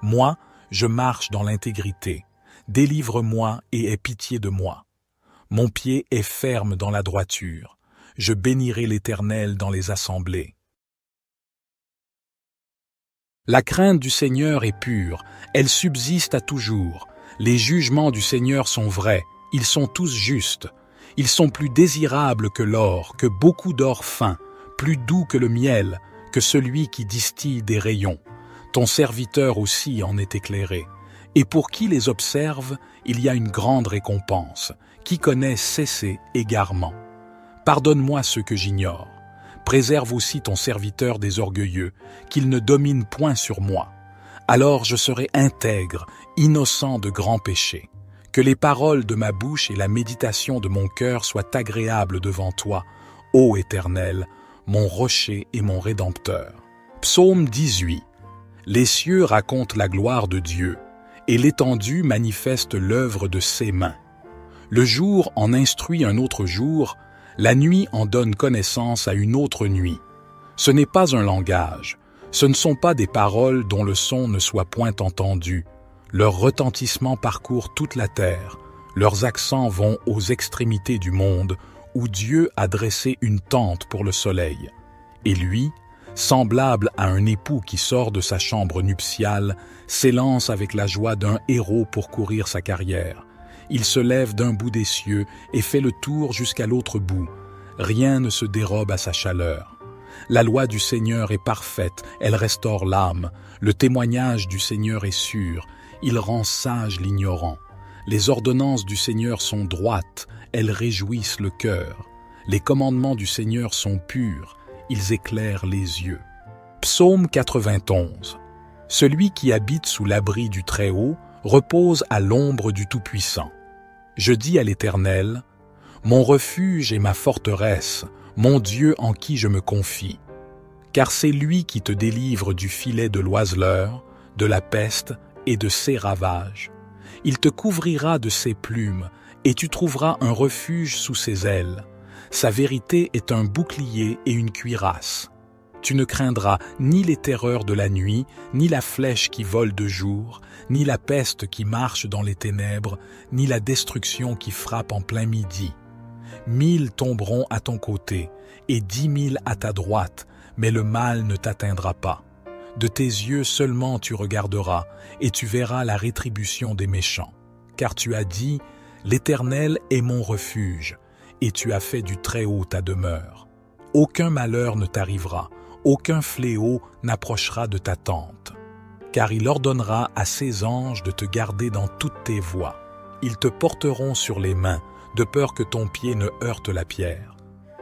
Moi, je marche dans l'intégrité. Délivre-moi et aie pitié de moi. Mon pied est ferme dans la droiture. Je bénirai l'Éternel dans les assemblées. La crainte du Seigneur est pure, elle subsiste à toujours. Les jugements du Seigneur sont vrais, ils sont tous justes. Ils sont plus désirables que l'or, que beaucoup d'or fin, plus doux que le miel, que celui qui distille des rayons. Ton serviteur aussi en est éclairé. Et pour qui les observe, il y a une grande récompense. Qui connaît cesser égarement. Pardonne-moi ce que j'ignore. Préserve aussi ton serviteur des orgueilleux, qu'il ne domine point sur moi. Alors je serai intègre, innocent de grands péchés. Que les paroles de ma bouche et la méditation de mon cœur soient agréables devant toi, ô Éternel, mon rocher et mon rédempteur. Psaume 18. Les cieux racontent la gloire de Dieu, et l'étendue manifeste l'œuvre de ses mains. Le jour en instruit un autre jour, la nuit en donne connaissance à une autre nuit. Ce n'est pas un langage, ce ne sont pas des paroles dont le son ne soit point entendu. Leur retentissement parcourt toute la terre, leurs accents vont aux extrémités du monde, où Dieu a dressé une tente pour le soleil. Et lui, semblable à un époux qui sort de sa chambre nuptiale, s'élance avec la joie d'un héros pour courir sa carrière. Il se lève d'un bout des cieux et fait le tour jusqu'à l'autre bout. Rien ne se dérobe à sa chaleur. La loi du Seigneur est parfaite, elle restaure l'âme. Le témoignage du Seigneur est sûr, il rend sage l'ignorant. Les ordonnances du Seigneur sont droites, elles réjouissent le cœur. Les commandements du Seigneur sont purs, ils éclairent les yeux. Psaume 91. Celui qui habite sous l'abri du Très-Haut repose à l'ombre du Tout-Puissant. Je dis à l'Éternel, mon refuge et ma forteresse, mon Dieu en qui je me confie. Car c'est lui qui te délivre du filet de l'oiseleur, de la peste et de ses ravages. Il te couvrira de ses plumes, et tu trouveras un refuge sous ses ailes. Sa vérité est un bouclier et une cuirasse. Tu ne craindras ni les terreurs de la nuit, ni la flèche qui vole de jour, ni la peste qui marche dans les ténèbres, ni la destruction qui frappe en plein midi. 1000 tomberont à ton côté, et 10 000 à ta droite, mais le mal ne t'atteindra pas. De tes yeux seulement tu regarderas, et tu verras la rétribution des méchants. Car tu as dit, l'Éternel est mon refuge, et tu as fait du Très-Haut ta demeure. Aucun malheur ne t'arrivera, aucun fléau n'approchera de ta tente. Car il ordonnera à ses anges de te garder dans toutes tes voies. Ils te porteront sur les mains, de peur que ton pied ne heurte la pierre.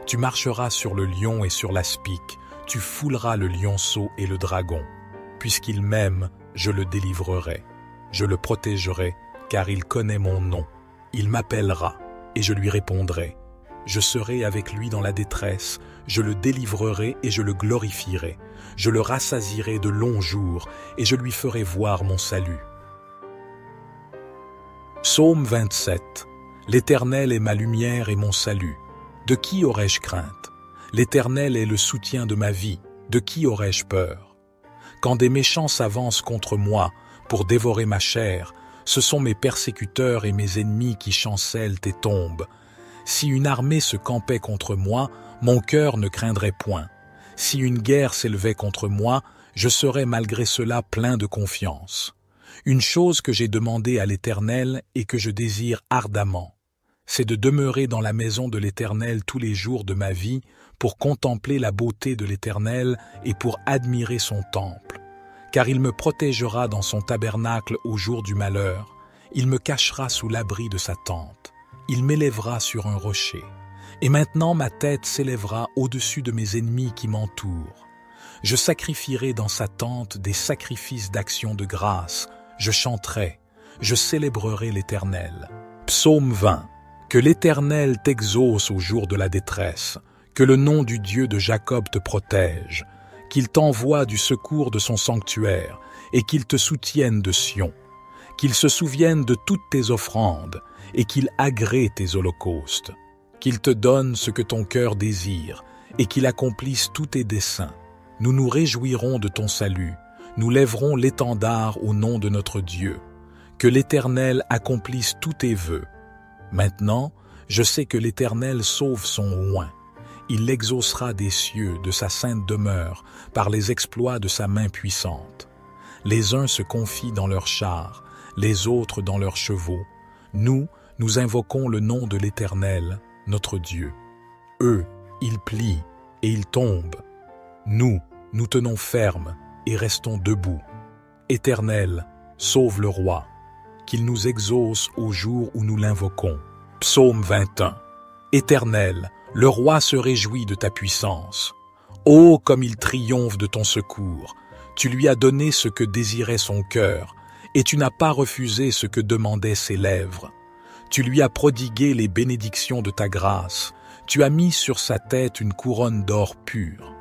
Tu marcheras sur le lion et sur l'aspic, tu fouleras le lionceau et le dragon. Puisqu'il m'aime, je le délivrerai. Je le protégerai, car il connaît mon nom. Il m'appellera, et je lui répondrai. Je serai avec lui dans la détresse, je le délivrerai et je le glorifierai. Je le rassasierai de longs jours, et je lui ferai voir mon salut. Psaume 27. L'Éternel est ma lumière et mon salut. De qui aurais-je crainte? L'Éternel est le soutien de ma vie. De qui aurais-je peur? Quand des méchants s'avancent contre moi pour dévorer ma chair, ce sont mes persécuteurs et mes ennemis qui chancellent et tombent. Si une armée se campait contre moi, mon cœur ne craindrait point. Si une guerre s'élevait contre moi, je serais malgré cela plein de confiance. Une chose que j'ai demandée à l'Éternel et que je désire ardemment, c'est de demeurer dans la maison de l'Éternel tous les jours de ma vie pour contempler la beauté de l'Éternel et pour admirer son temple. Car il me protégera dans son tabernacle au jour du malheur, il me cachera sous l'abri de sa tente, il m'élèvera sur un rocher. Et maintenant ma tête s'élèvera au-dessus de mes ennemis qui m'entourent. Je sacrifierai dans sa tente des sacrifices d'action de grâce, je chanterai, je célébrerai l'Éternel. Psaume 20. Que l'Éternel t'exauce au jour de la détresse, que le nom du Dieu de Jacob te protège, qu'il t'envoie du secours de son sanctuaire et qu'il te soutienne de Sion, qu'il se souvienne de toutes tes offrandes et qu'il agrée tes holocaustes, qu'il te donne ce que ton cœur désire et qu'il accomplisse tous tes desseins. Nous nous réjouirons de ton salut, nous lèverons l'étendard au nom de notre Dieu. Que l'Éternel accomplisse tous tes vœux. Maintenant, je sais que l'Éternel sauve son oint. Il l'exaucera des cieux, de sa sainte demeure, par les exploits de sa main puissante. Les uns se confient dans leurs chars, les autres dans leurs chevaux. Nous invoquons le nom de l'Éternel, notre Dieu. Eux, ils plient et ils tombent. Nous tenons ferme et restons debout. Éternel, sauve le roi, qu'il nous exauce au jour où nous l'invoquons. Psaume 21. Éternel, le roi se réjouit de ta puissance. Ô comme il triomphe de ton secours! Tu lui as donné ce que désirait son cœur, et tu n'as pas refusé ce que demandaient ses lèvres. Tu lui as prodigué les bénédictions de ta grâce, Tu as mis sur sa tête une couronne d'or pur.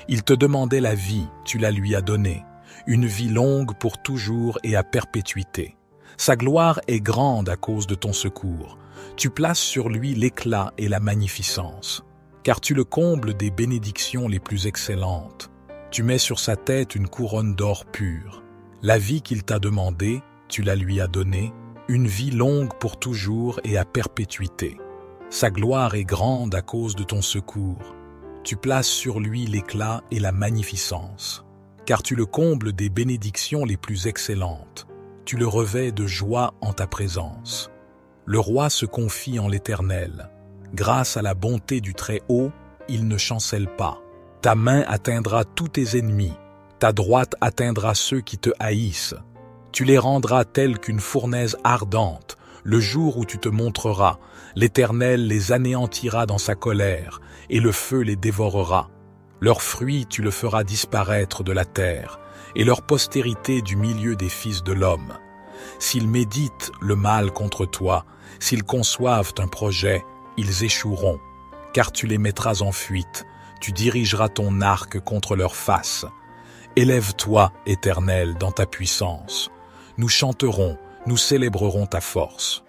Il te demandait la vie, tu la lui as donnée, une vie longue pour toujours et à perpétuité. Sa gloire est grande à cause de ton secours. Tu places sur lui l'éclat et la magnificence, car tu le combles des bénédictions les plus excellentes. Tu mets sur sa tête une couronne d'or pur. La vie qu'il t'a demandée, tu la lui as donnée, une vie longue pour toujours et à perpétuité. Sa gloire est grande à cause de ton secours. Tu places sur lui l'éclat et la magnificence, car tu le combles des bénédictions les plus excellentes. Tu le revêts de joie en ta présence. Le roi se confie en l'Éternel. Grâce à la bonté du Très-Haut, il ne chancelle pas. Ta main atteindra tous tes ennemis. Ta droite atteindra ceux qui te haïssent. Tu les rendras tels qu'une fournaise ardente. Le jour où tu te montreras, l'Éternel les anéantira dans sa colère, et le feu les dévorera. Leurs fruits tu le feras disparaître de la terre, et leur postérité du milieu des fils de l'homme. S'ils méditent le mal contre toi, s'ils conçoivent un projet, ils échoueront, car tu les mettras en fuite, tu dirigeras ton arc contre leur face. Élève-toi, Éternel, dans ta puissance. Nous chanterons, nous célébrerons ta force.